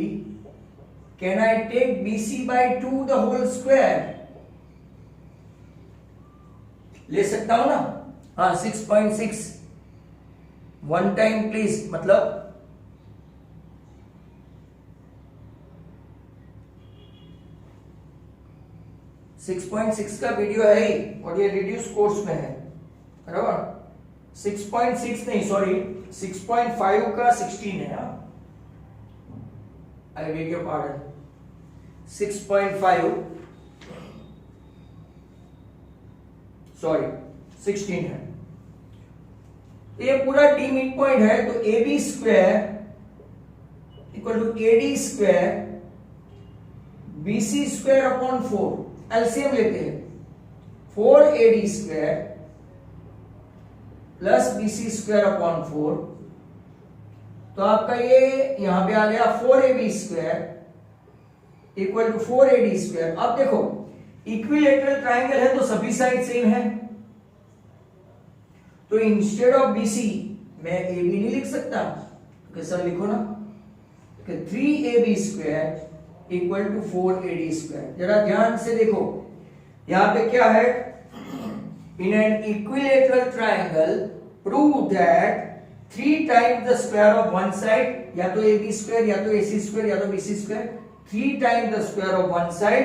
can I take BC by 2 the whole square? ले सकता हूं ना? हाँ 6.6 वन टाइम प्लीज, मतलब 6.6 का वीडियो है ही और ये रिड्यूस कोर्स में है, बराबर। 6.6 नहीं, सॉरी 6.5 का 16 है। I beg your pardon, 6.5 sorry 16 है। ये पूरा डी मिड पॉइंट है, तो AB square equal to AD square BC square upon 4, LCM लेते हैं। 4AD square plus BC square upon 4, तो आपका ये यहां पे आ गया 4AB square equal to 4AD square. अब देखो इक्विलेटरल ट्राइंगल है तो सभी साइड सेम है, तो इंस्टेड ऑफ BC मैं AB नहीं लिख सकता, कैसा लिखो ना कि 3AB square equal to 4AD square. जरा ध्यान से देखो यहां पे क्या है, in an equilateral triangle prove that 3 times the square of one side, या तो AB स्क्वायर या तो AC स्क्वायर या तो BC square, 3 times the square of one side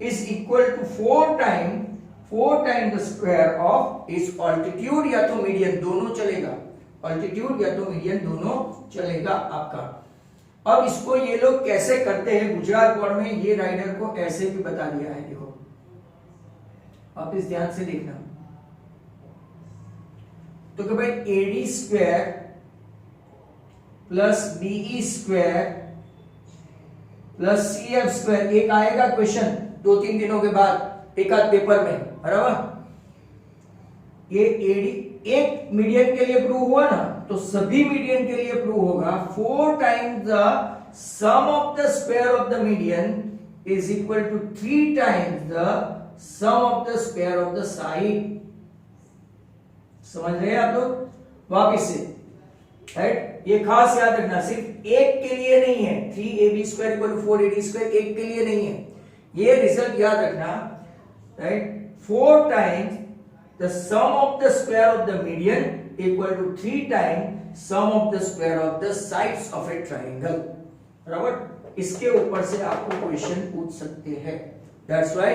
is equal to 4 times the square of इस ऑल्टीट्यूड या तो मीडियन, दोनों चलेगा, ऑल्टीट्यूड या तो मीडियन दोनों चलेगा आपका। अब इसको ये लोग कैसे करते हैं, गुजरात बोर्ड में ये राइडर को ऐसे भी बता दिया है। देखो आप इस ध्यान से देखना, तो कि भाई AD square plus BE square plus CF square, एक आएगा क्वेश्चन 2-3 दिनों के बाद एक आध पेपर में, बराबर। ये AD एक मीडियन के लिए प्रूव हुआ ना, तो सभी मीडियन के लिए प्रूव होगा 4 times the sum of the square of the median is equal to 3 times the sum of the square of the side. समझ रहे हैं आप लोग? वापिस से, राइट? ये खास याद रखना, सिर्फ एक के लिए नहीं है, 3AB square equal to 4AD square एक के लिए नहीं है, ये रिजल्ट याद रखना, right? 4 times the sum of the square of the median equal to 3 times sum of the square of the sides of a triangle, बराबर। इसके ऊपर से आपको क्वेश्चन पूछ सकते हैं, that's why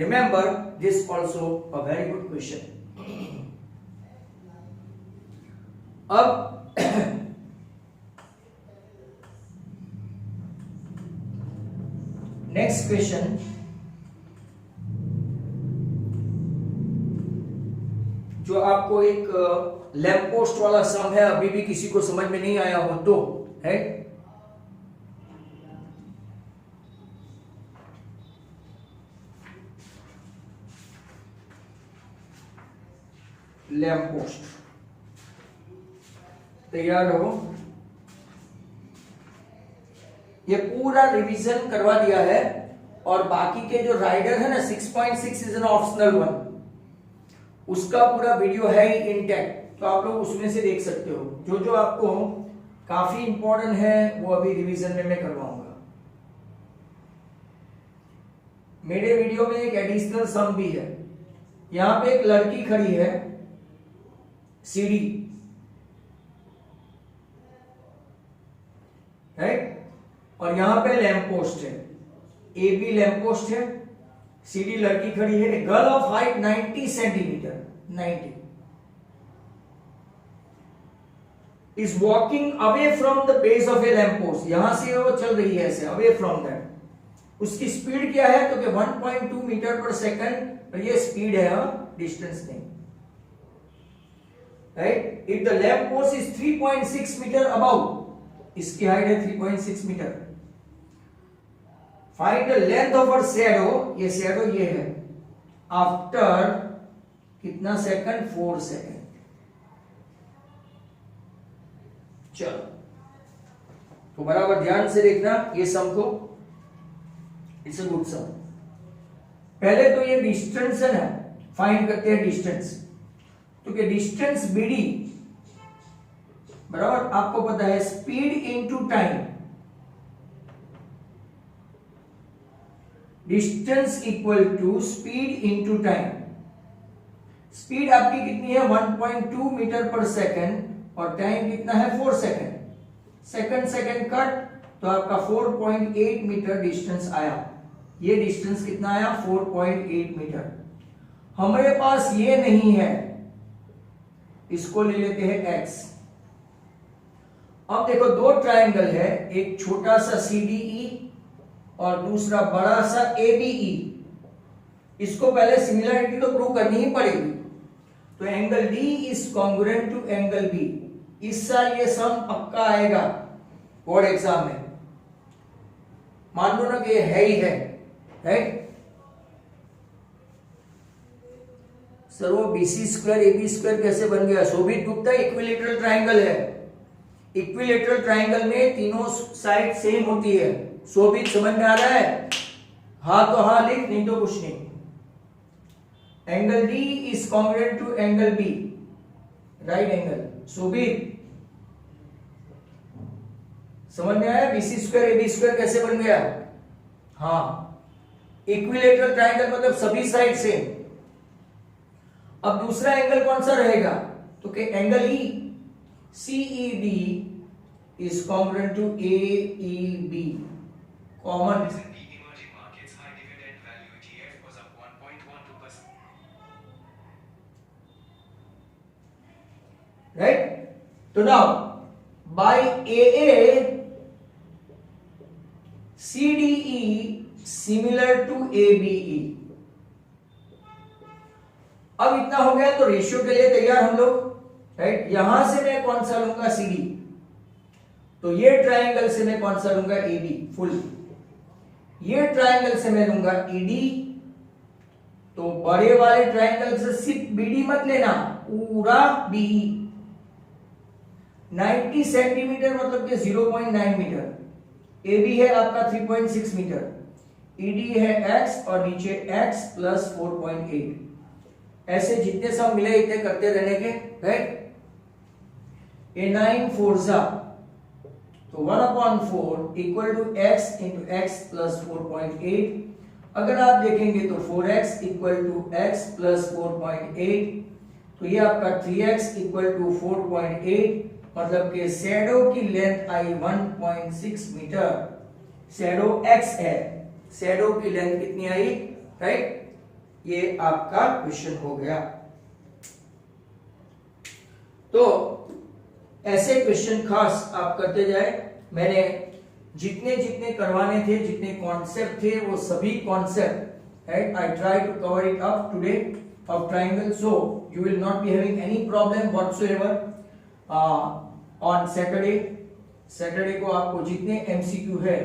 remember this also a very good question। अब नेक्स्ट क्वेश्चन, जो आपको एक लैंप पोस्ट वाला सम है, अभी भी किसी को समझ में नहीं आया हो तो है, लैंप पोस्ट। तैयार रहो, ये पूरा रिवीजन करवा दिया है, और बाकी के जो राइडर है ना 6.6 इज एन ऑप्शनल वन, उसका पूरा वीडियो है ही इंटैक्ट, तो आप लोग उसमें से देख सकते हो। जो जो आपको काफी इंपॉर्टेंट है वो अभी रिवीजन में मैं करवाऊंगा। मेरे वीडियो में एक एडिशनल सम भी है। यहां पे एक लड़की खड़ी है, सीढ़ी, राइट, और यहां पे लैंप पोस्ट है, AB लैंप पोस्ट है, सीढ़ी लड़की खड़ी है, girl of height 90 centimetre, 90 is walking away from the base of A lamp post. यहां से वो चल रही है ऐसे अवे फ्रॉम दैट। उसकी स्पीड क्या है, तो कि 1.2 मीटर पर सेकंड, और ये स्पीड है, डिस्टेंस नहीं, right. If the lamp post is 3.6 metre about, इसकी हाइट है 3.6 metre, find the length of our shadow, ये शैडो ये है, आफ्टर कितना सेकंड, 4 सेकंड। चलो, तो बराबर ध्यान से देखना ये सम को, इट्स अ गुड सम। पहले तो ये डिस्टेंस है ना, फाइंड करते हैं डिस्टेंस, तो कि डिस्टेंस BD बराबर, आपको पता है speed into time, distance equal to speed into time. Speed आपकी कितनी है 1.2 मीटर पर सेकंड और टाइम कितना है 4 सेकंड। सेकंड सेकंड कट तो आपका 4.8 मीटर डिस्टेंस आया। ये डिस्टेंस कितना आया 4.8 मीटर। हमारे पास ये नहीं है, इसको ले लेते हैं x। अब देखो दो ट्रायंगल है, एक छोटा सा CDE और दूसरा बड़ा सा ABE। इसको पहले सिमिलरिटी तो प्रूव करनी ही पड़ेगी। तो angle D is congruent to angle B। इस साल ये सम पक्का आएगा बोर्ड एग्जाम में, मान लो ना कि ये है ही है, राइट। सर वो BC स्क्वायर AB स्क्वायर कैसे बन गया? शोभित गुप्ता इक्विलेटरल ट्रायंगल है। इक्विलेटरल ट्रायंगल में तीनों साइड सेम होती है। शोभित समझ में आ रहा है? हाँ तो हाँ लिख, नहीं तो कुछ नहीं। Angle D is congruent to angle B, right angle. Shobhit समझ में आया? BC स्क्वायर AB स्क्वायर कैसे बन गया? हाँ, इक्विलेटरल ट्रायंगल मतलब सभी साइड सेम। अब दूसरा एंगल कौन सा रहेगा? तो कि angle E CED is congruent to AEB, common। Right? So now by AA CDE similar to ABE। अब इतना हो गया तो रेशियो के लिए तैयार हम लोग, राइट। यहां से मैं कौन सा लूंगा CD, तो ये ट्रायंगल से मैं कौन सा लूंगा AB फुल। ये ट्रायंगल से मैं लूंगा ED। तो बड़े वाले ट्रायंगल से सिर्फ BD मत लेना, पूरा BE। 90 सेंटीमीटर मतलब कि 0.9 मीटर। AB है आपका 3.6 मीटर। ED है x और नीचे x प्लस 4.8। ऐसे जितने सब मिले इतने करते रहने के, राइट। A9 4 तो 1/4 equal to x into x plus 4.8। अगर आप देखेंगे तो 4x equal to x plus 4.8, तो ये आपका 3x इक्वल टू 4.8, मतलब कि शैडो की लेंथ आई 1.6 मीटर। शैडो x है, शैडो की लेंथ कितनी आई, राइट। ये आपका क्वेश्चन हो गया। तो ऐसे क्वेश्चन खास आप करते जाए। मैंने जितने जितने करवाने थे, जितने कॉन्सेप्ट थे, वो सभी concept, right, I try to cover it up today of triangle, so you will not be having any problem whatsoever on Saturday. Saturday को आपको जितने MCQ है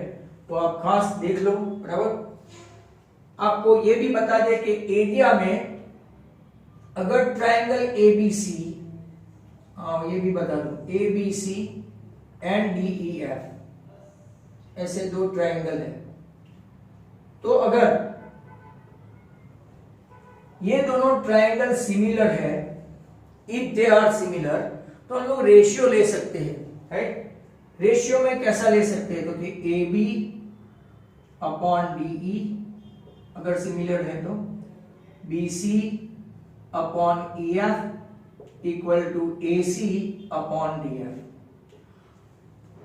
तो आप खास देख लो, बराबर। आपको ये भी बता दे कि एरिया में अगर ट्रायंगल ABC, ये भी बता दूं, ABC एंड DEF, ऐसे दो ट्रायंगल है, तो अगर ये दोनों ट्रायंगल सिमिलर है, इफ दे आर सिमिलर, तो हम लोग रेशियो ले सकते हैं, राइट। रेशियो में कैसा ले सकते हैं? तो कि AB अपॉन DE अगर सिमिलर है तो BC upon EF equal to AC upon DF।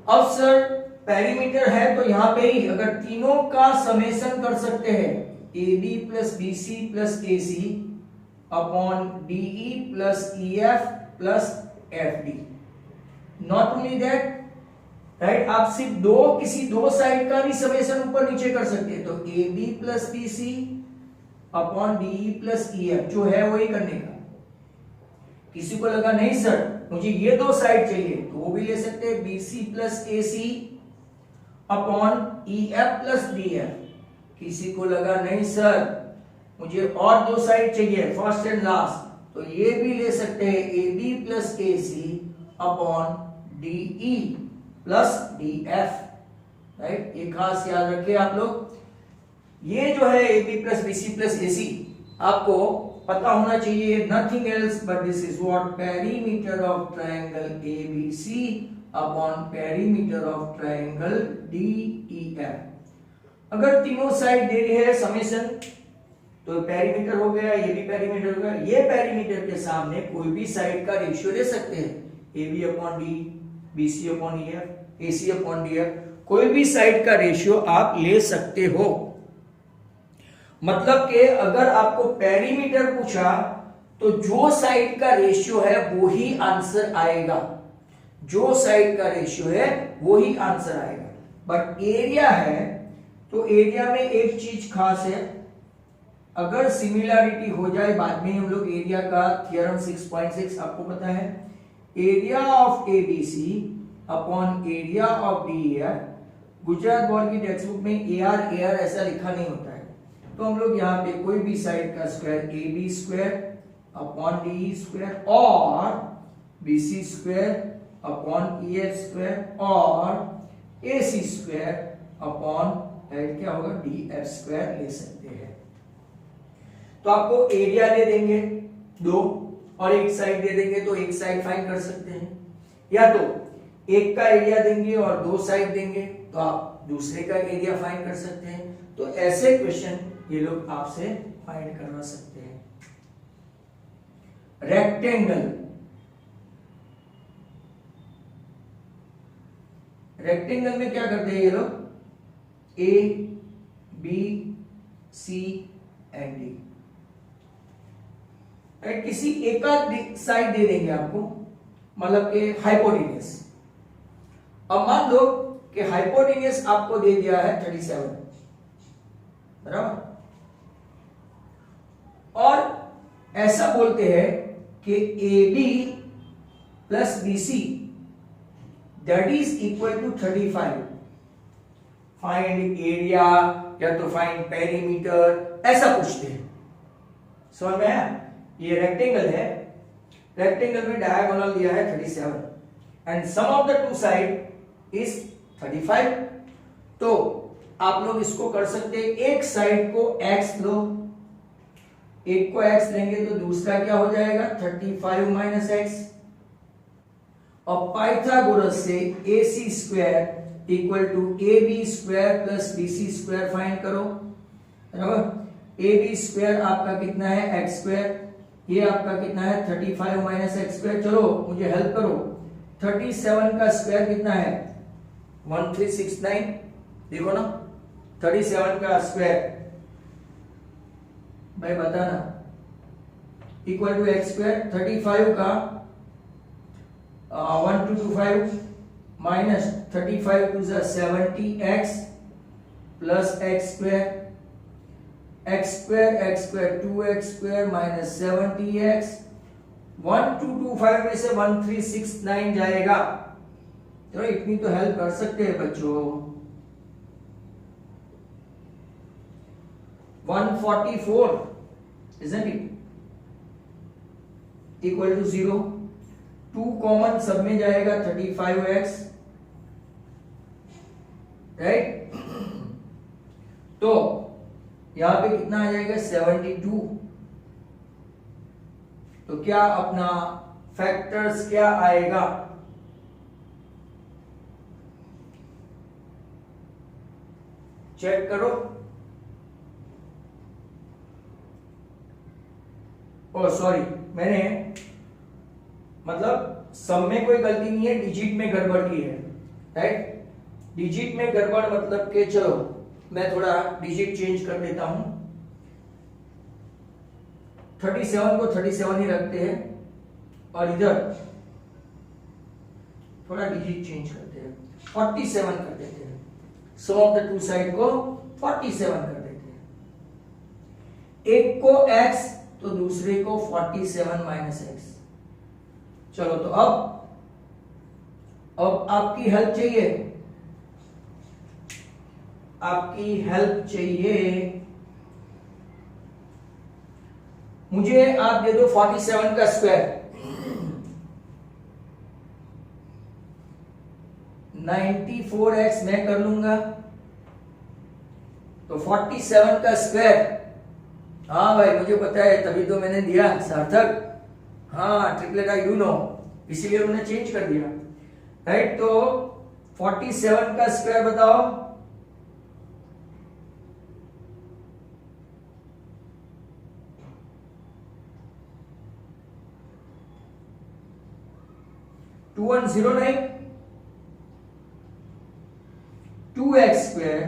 अब सर पेरीमीटर है तो यहां पे ही अगर तीनों का समेशन कर सकते हैं, AB plus BC plus AC upon DE plus EF plus FD। Not only that, right, आप सिर्फ किसी दो साइड का भी समेशन ऊपर नीचे कर सकते हैं। तो AB plus BC upon DE plus EF जो है वही करने का। किसी को लगा नहीं सर मुझे ये दो साइड चाहिए, तो वो भी ले सकते हैं, BC plus AC upon EF plus DF। किसी को लगा नहीं सर मुझे और दो साइड चाहिए, फर्स्ट एंड लास्ट, तो ये भी ले सकते हैं, AB plus AC upon DE plus DF, right. ये खास याद रखिए आप लोग। ये जो है AB plus BC plus AC आपको पता होना चाहिए, nothing else but this is what perimeter of triangle ABC upon perimeter of triangle DEF। अगर तीनों साइड दे रही है समेशन, तो पेरीमीटर हो गया, ये भी पेरीमीटर हो गया। ये पेरीमीटर के सामने कोई भी साइड का रेशियो ले सकते हैं, AB upon D, BC upon EF, AC upon DF, कोई भी साइड का रेशियो आप ले सकते हो। मतलब कि अगर आपको पेरीमीटर पूछा तो जो साइड का रेशियो है वो ही आंसर आएगा, जो साइड का रेशियो है वो ही आंसर आएगा। बट एरिया है तो एरिया में एक चीज खास है, अगर सिमिलरिटी हो जाए बाद में हम लोग एरिया का थ्योरम 6.6 आपको पता है, area of ABC upon area of DEF, Gujarat board की टेक्स्ट बुक में AR ऐसा लिखा नहीं होता है, तो हम लोग यहाँ पे कोई भी साइड का square AB square upon DE square और BC square upon EF square और AC स्क्वायर अपॉन क्या होगा DF स्क्वायर ले सकते हैं। तो आपको एरिया दे देंगे 2 और एक साइड दे देंगे तो एक साइड फाइंड कर सकते हैं, या तो एक का एरिया देंगे और 2 साइड देंगे तो आप दूसरे का एरिया फाइंड कर सकते हैं। तो ऐसे क्वेश्चन ये लोग आपसे फाइंड करवा सकते हैं। रेक्टेंगल में क्या करते हैं ये लोग, A, B, C and D, किसी एक साइड दे देंगे आपको, मतलब कि हाइपोटेन्यूज। अब मान लो कि हाइपोटेन्यूज आपको दे दिया है 37, बराबर, और ऐसा बोलते हैं कि AB plus BC that is equal to 35। Find area या तो फाइंड पेरीमीटर, ऐसा पूछते हैं। समझ में आया? ये रेक्टेंगल है, रेक्टेंगल में डायगोनल दिया है 37 and sum of the two side is 35। तो आप लोग इसको कर सकते हैं, एक साइड को x लो, एक को x लेंगे तो दूसरा क्या हो जाएगा 35 माइनस x, और पाइथागोरस से AC square equal to AB square plus BC square find करो, बराबर। AB स्क्वायर आपका कितना है x स्क्वायर, ये आपका कितना है 35 माइनस x स्क्वायर। चलो मुझे हेल्प करो, 37 का स्क्वायर कितना है 1369, देखो ना 37 का स्क्वायर भाई बताना, इक्वल टू x स्क्वायर, 35 का 1225 minus 35 two 70x plus x square, x square 2x square minus 70x, 1225 में से 1369 जाएगा। चलो इतनी तो हेल्प कर सकते हैं बच्चों। 144 isn't it equal to 0, 2 common sub में जाएगा 35x, राइट। तो यहां पे कितना आ जाएगा 72। तो क्या अपना फैक्टर्स क्या आएगा, चेक करो। ओ सॉरी, मैंने मतलब सम में कोई गलती नहीं है, डिजिट में गड़बड़ की है, राइट। डिजिट में गड़बड़ मतलब कि चलो मैं थोड़ा डिजिट चेंज कर देता हूं, 37 को 37 ही रखते हैं और इधर थोड़ा डिजिट चेंज करते हैं, 47 कर देते हैं, सम ऑफ द टू साइड को 47 कर देते हैं, एक को x तो दूसरे को 47 माइनस x। चलो तो अब आपकी हेल्प चाहिए, आपकी हेल्प चाहिए, मुझे आप दे दो 47 का स्क्वायर, 94x मैं कर लूंगा, तो 47 का स्क्वायर, हाँ भाई मुझे पता है तभी तो मैंने दिया सार्थक, हाँ ट्रिपलेट आई डू नो, इसीलिए उन्होंने चेंज कर दिया, राइट। तो 47 का स्क्वायर बताओ, 2109 2x स्क्वायर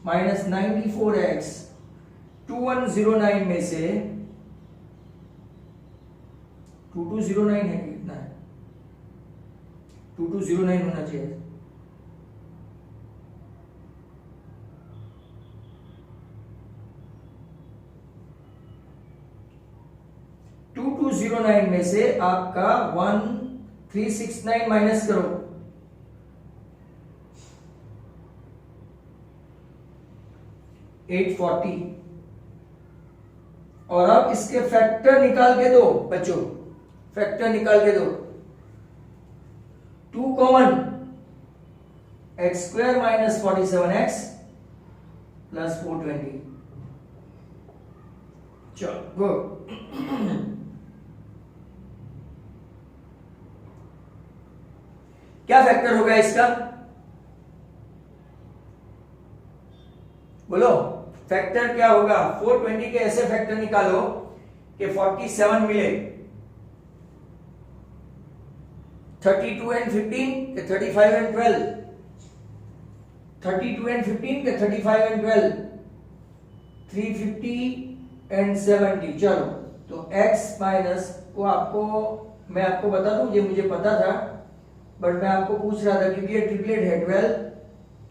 माइनस 94x 2109 में से 2209 है, कितना है 2209 होना चाहिए। टू 2209 में से आपका 1369 माइनस करो, 840, और अब इसके फैक्टर निकाल के दो बच्चों, फैक्टर निकाल के दो। 2 common, x square minus 47x plus 420। चलो गुड। क्या फैक्टर होगा इसका, बोलो फैक्टर क्या होगा। 420 के ऐसे फैक्टर निकालो कि 47 मिले, 32 एंड 15 के 35 एंड 12, 32 एंड 15 के 35 एंड 12, 350 एंड 70। चलो तो x माइनस को आपको मैं आपको बता दूं, ये मुझे पता था बट मैं आपको पूछ रहा था क्योंकि ये ट्रिपलेट है, 12,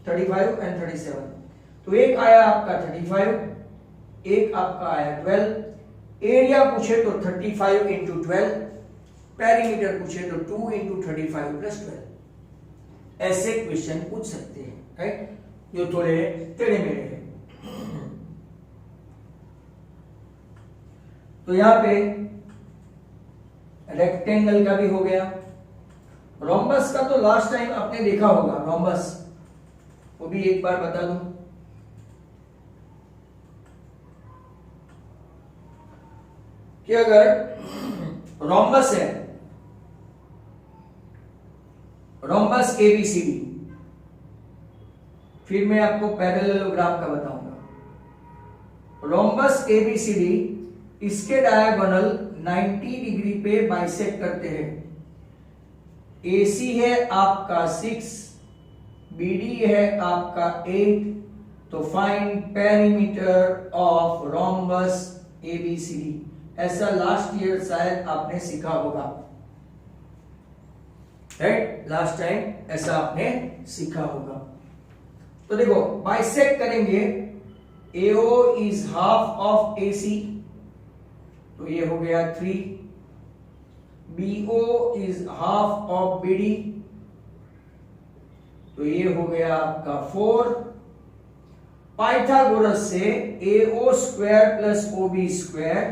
35 एंड 37। तो एक आया आपका 35, एक आपका आया 12। एरिया पूछे तो 35 इंटू 12, पेरीमीटर पूछे तो 2 इंटू 35 प्लस 12। ऐसे क्वेश्चन पूछ सकते हैं, राइट, जो थोड़े टेढ़े मेढ़े हैं। तो यहां पे रेक्टेंगल का भी हो गया। रोम्बस का तो लास्ट टाइम आपने देखा होगा, रोम्बस वो भी एक बार बता दूं कि अगर रोम्बस है, रोम्बस एबीसीडी, फिर मैं आपको पैरेललोग्राम का बताऊंगा। रोम्बस एबीसीडी इसके डायगोनल 90 डिग्री पे बाइसेक्ट करते हैं। AC है आपका 6, BD है आपका 8, तो find perimeter of rhombus ABCD। ऐसा लास्ट ईयर शायद आपने सीखा होगा, राइट, लास्ट टाइम ऐसा आपने सीखा होगा। तो देखो बाइसेक्ट करेंगे, AO is half of AC, तो ये हो गया 3, BO is half of BD, तो ये हो गया आपका 4। पाइथागोरस से AO square plus OB square,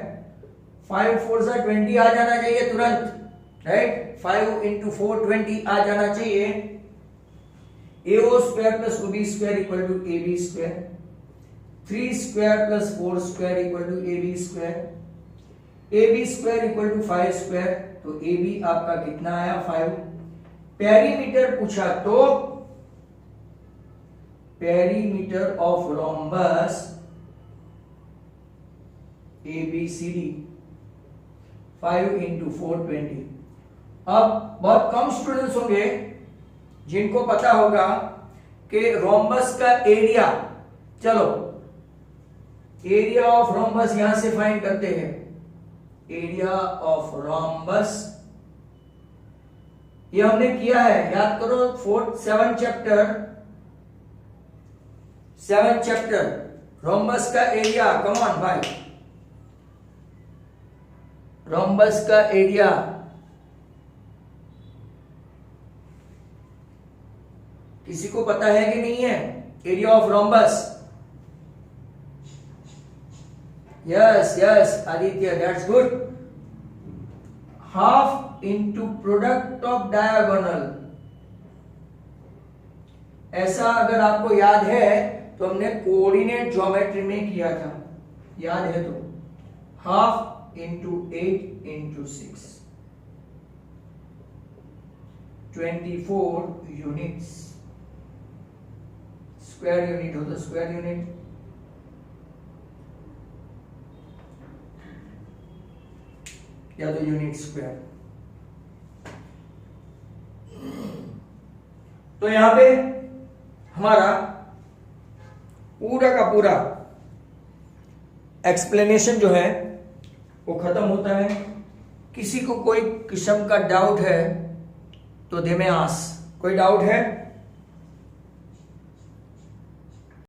5 4 जा 20 आ जाना चाहिए तुरंत, राइट, 5 इंटू 4 20 आ जाना चाहिए। AO square plus OB square equal to AB square, 3 square plus 4 square equal to AB square, AB square equal to 5 square, तो AB आपका कितना आया 5। पेरीमीटर पूछा तो perimeter of rhombus ABCD 5 into 420। अब बहुत कम स्टूडेंट्स होंगे जिनको पता होगा कि रोम्बस का एरिया, चलो एरिया ऑफ रोम्बस यहां से फाइंड करते हैं। एरिया ऑफ रोम्बस ये हमने किया है, याद करो 7 चैप्टर रोम्बस का एरिया। कम ऑन भाई, रोम्बस का एरिया किसी को पता है कि नहीं है? Area of rhombus, yes yes Aditya, that's good. Half into product of diagonal. ऐसा अगर आपको याद है तो हमने कोऑर्डिनेट ज्योमेट्री में किया था, याद है तो, half into 8 into 6, 24 units. Square unit हो तो स्क्वायर यूनिट, या तो यूनिट स्क्वायर। तो यहां पे हमारा पूरा का पूरा एक्सप्लेनेशन जो है वो खत्म होता है। किसी को कोई किस्म का डाउट है तो दे में आस्क। कोई डाउट है?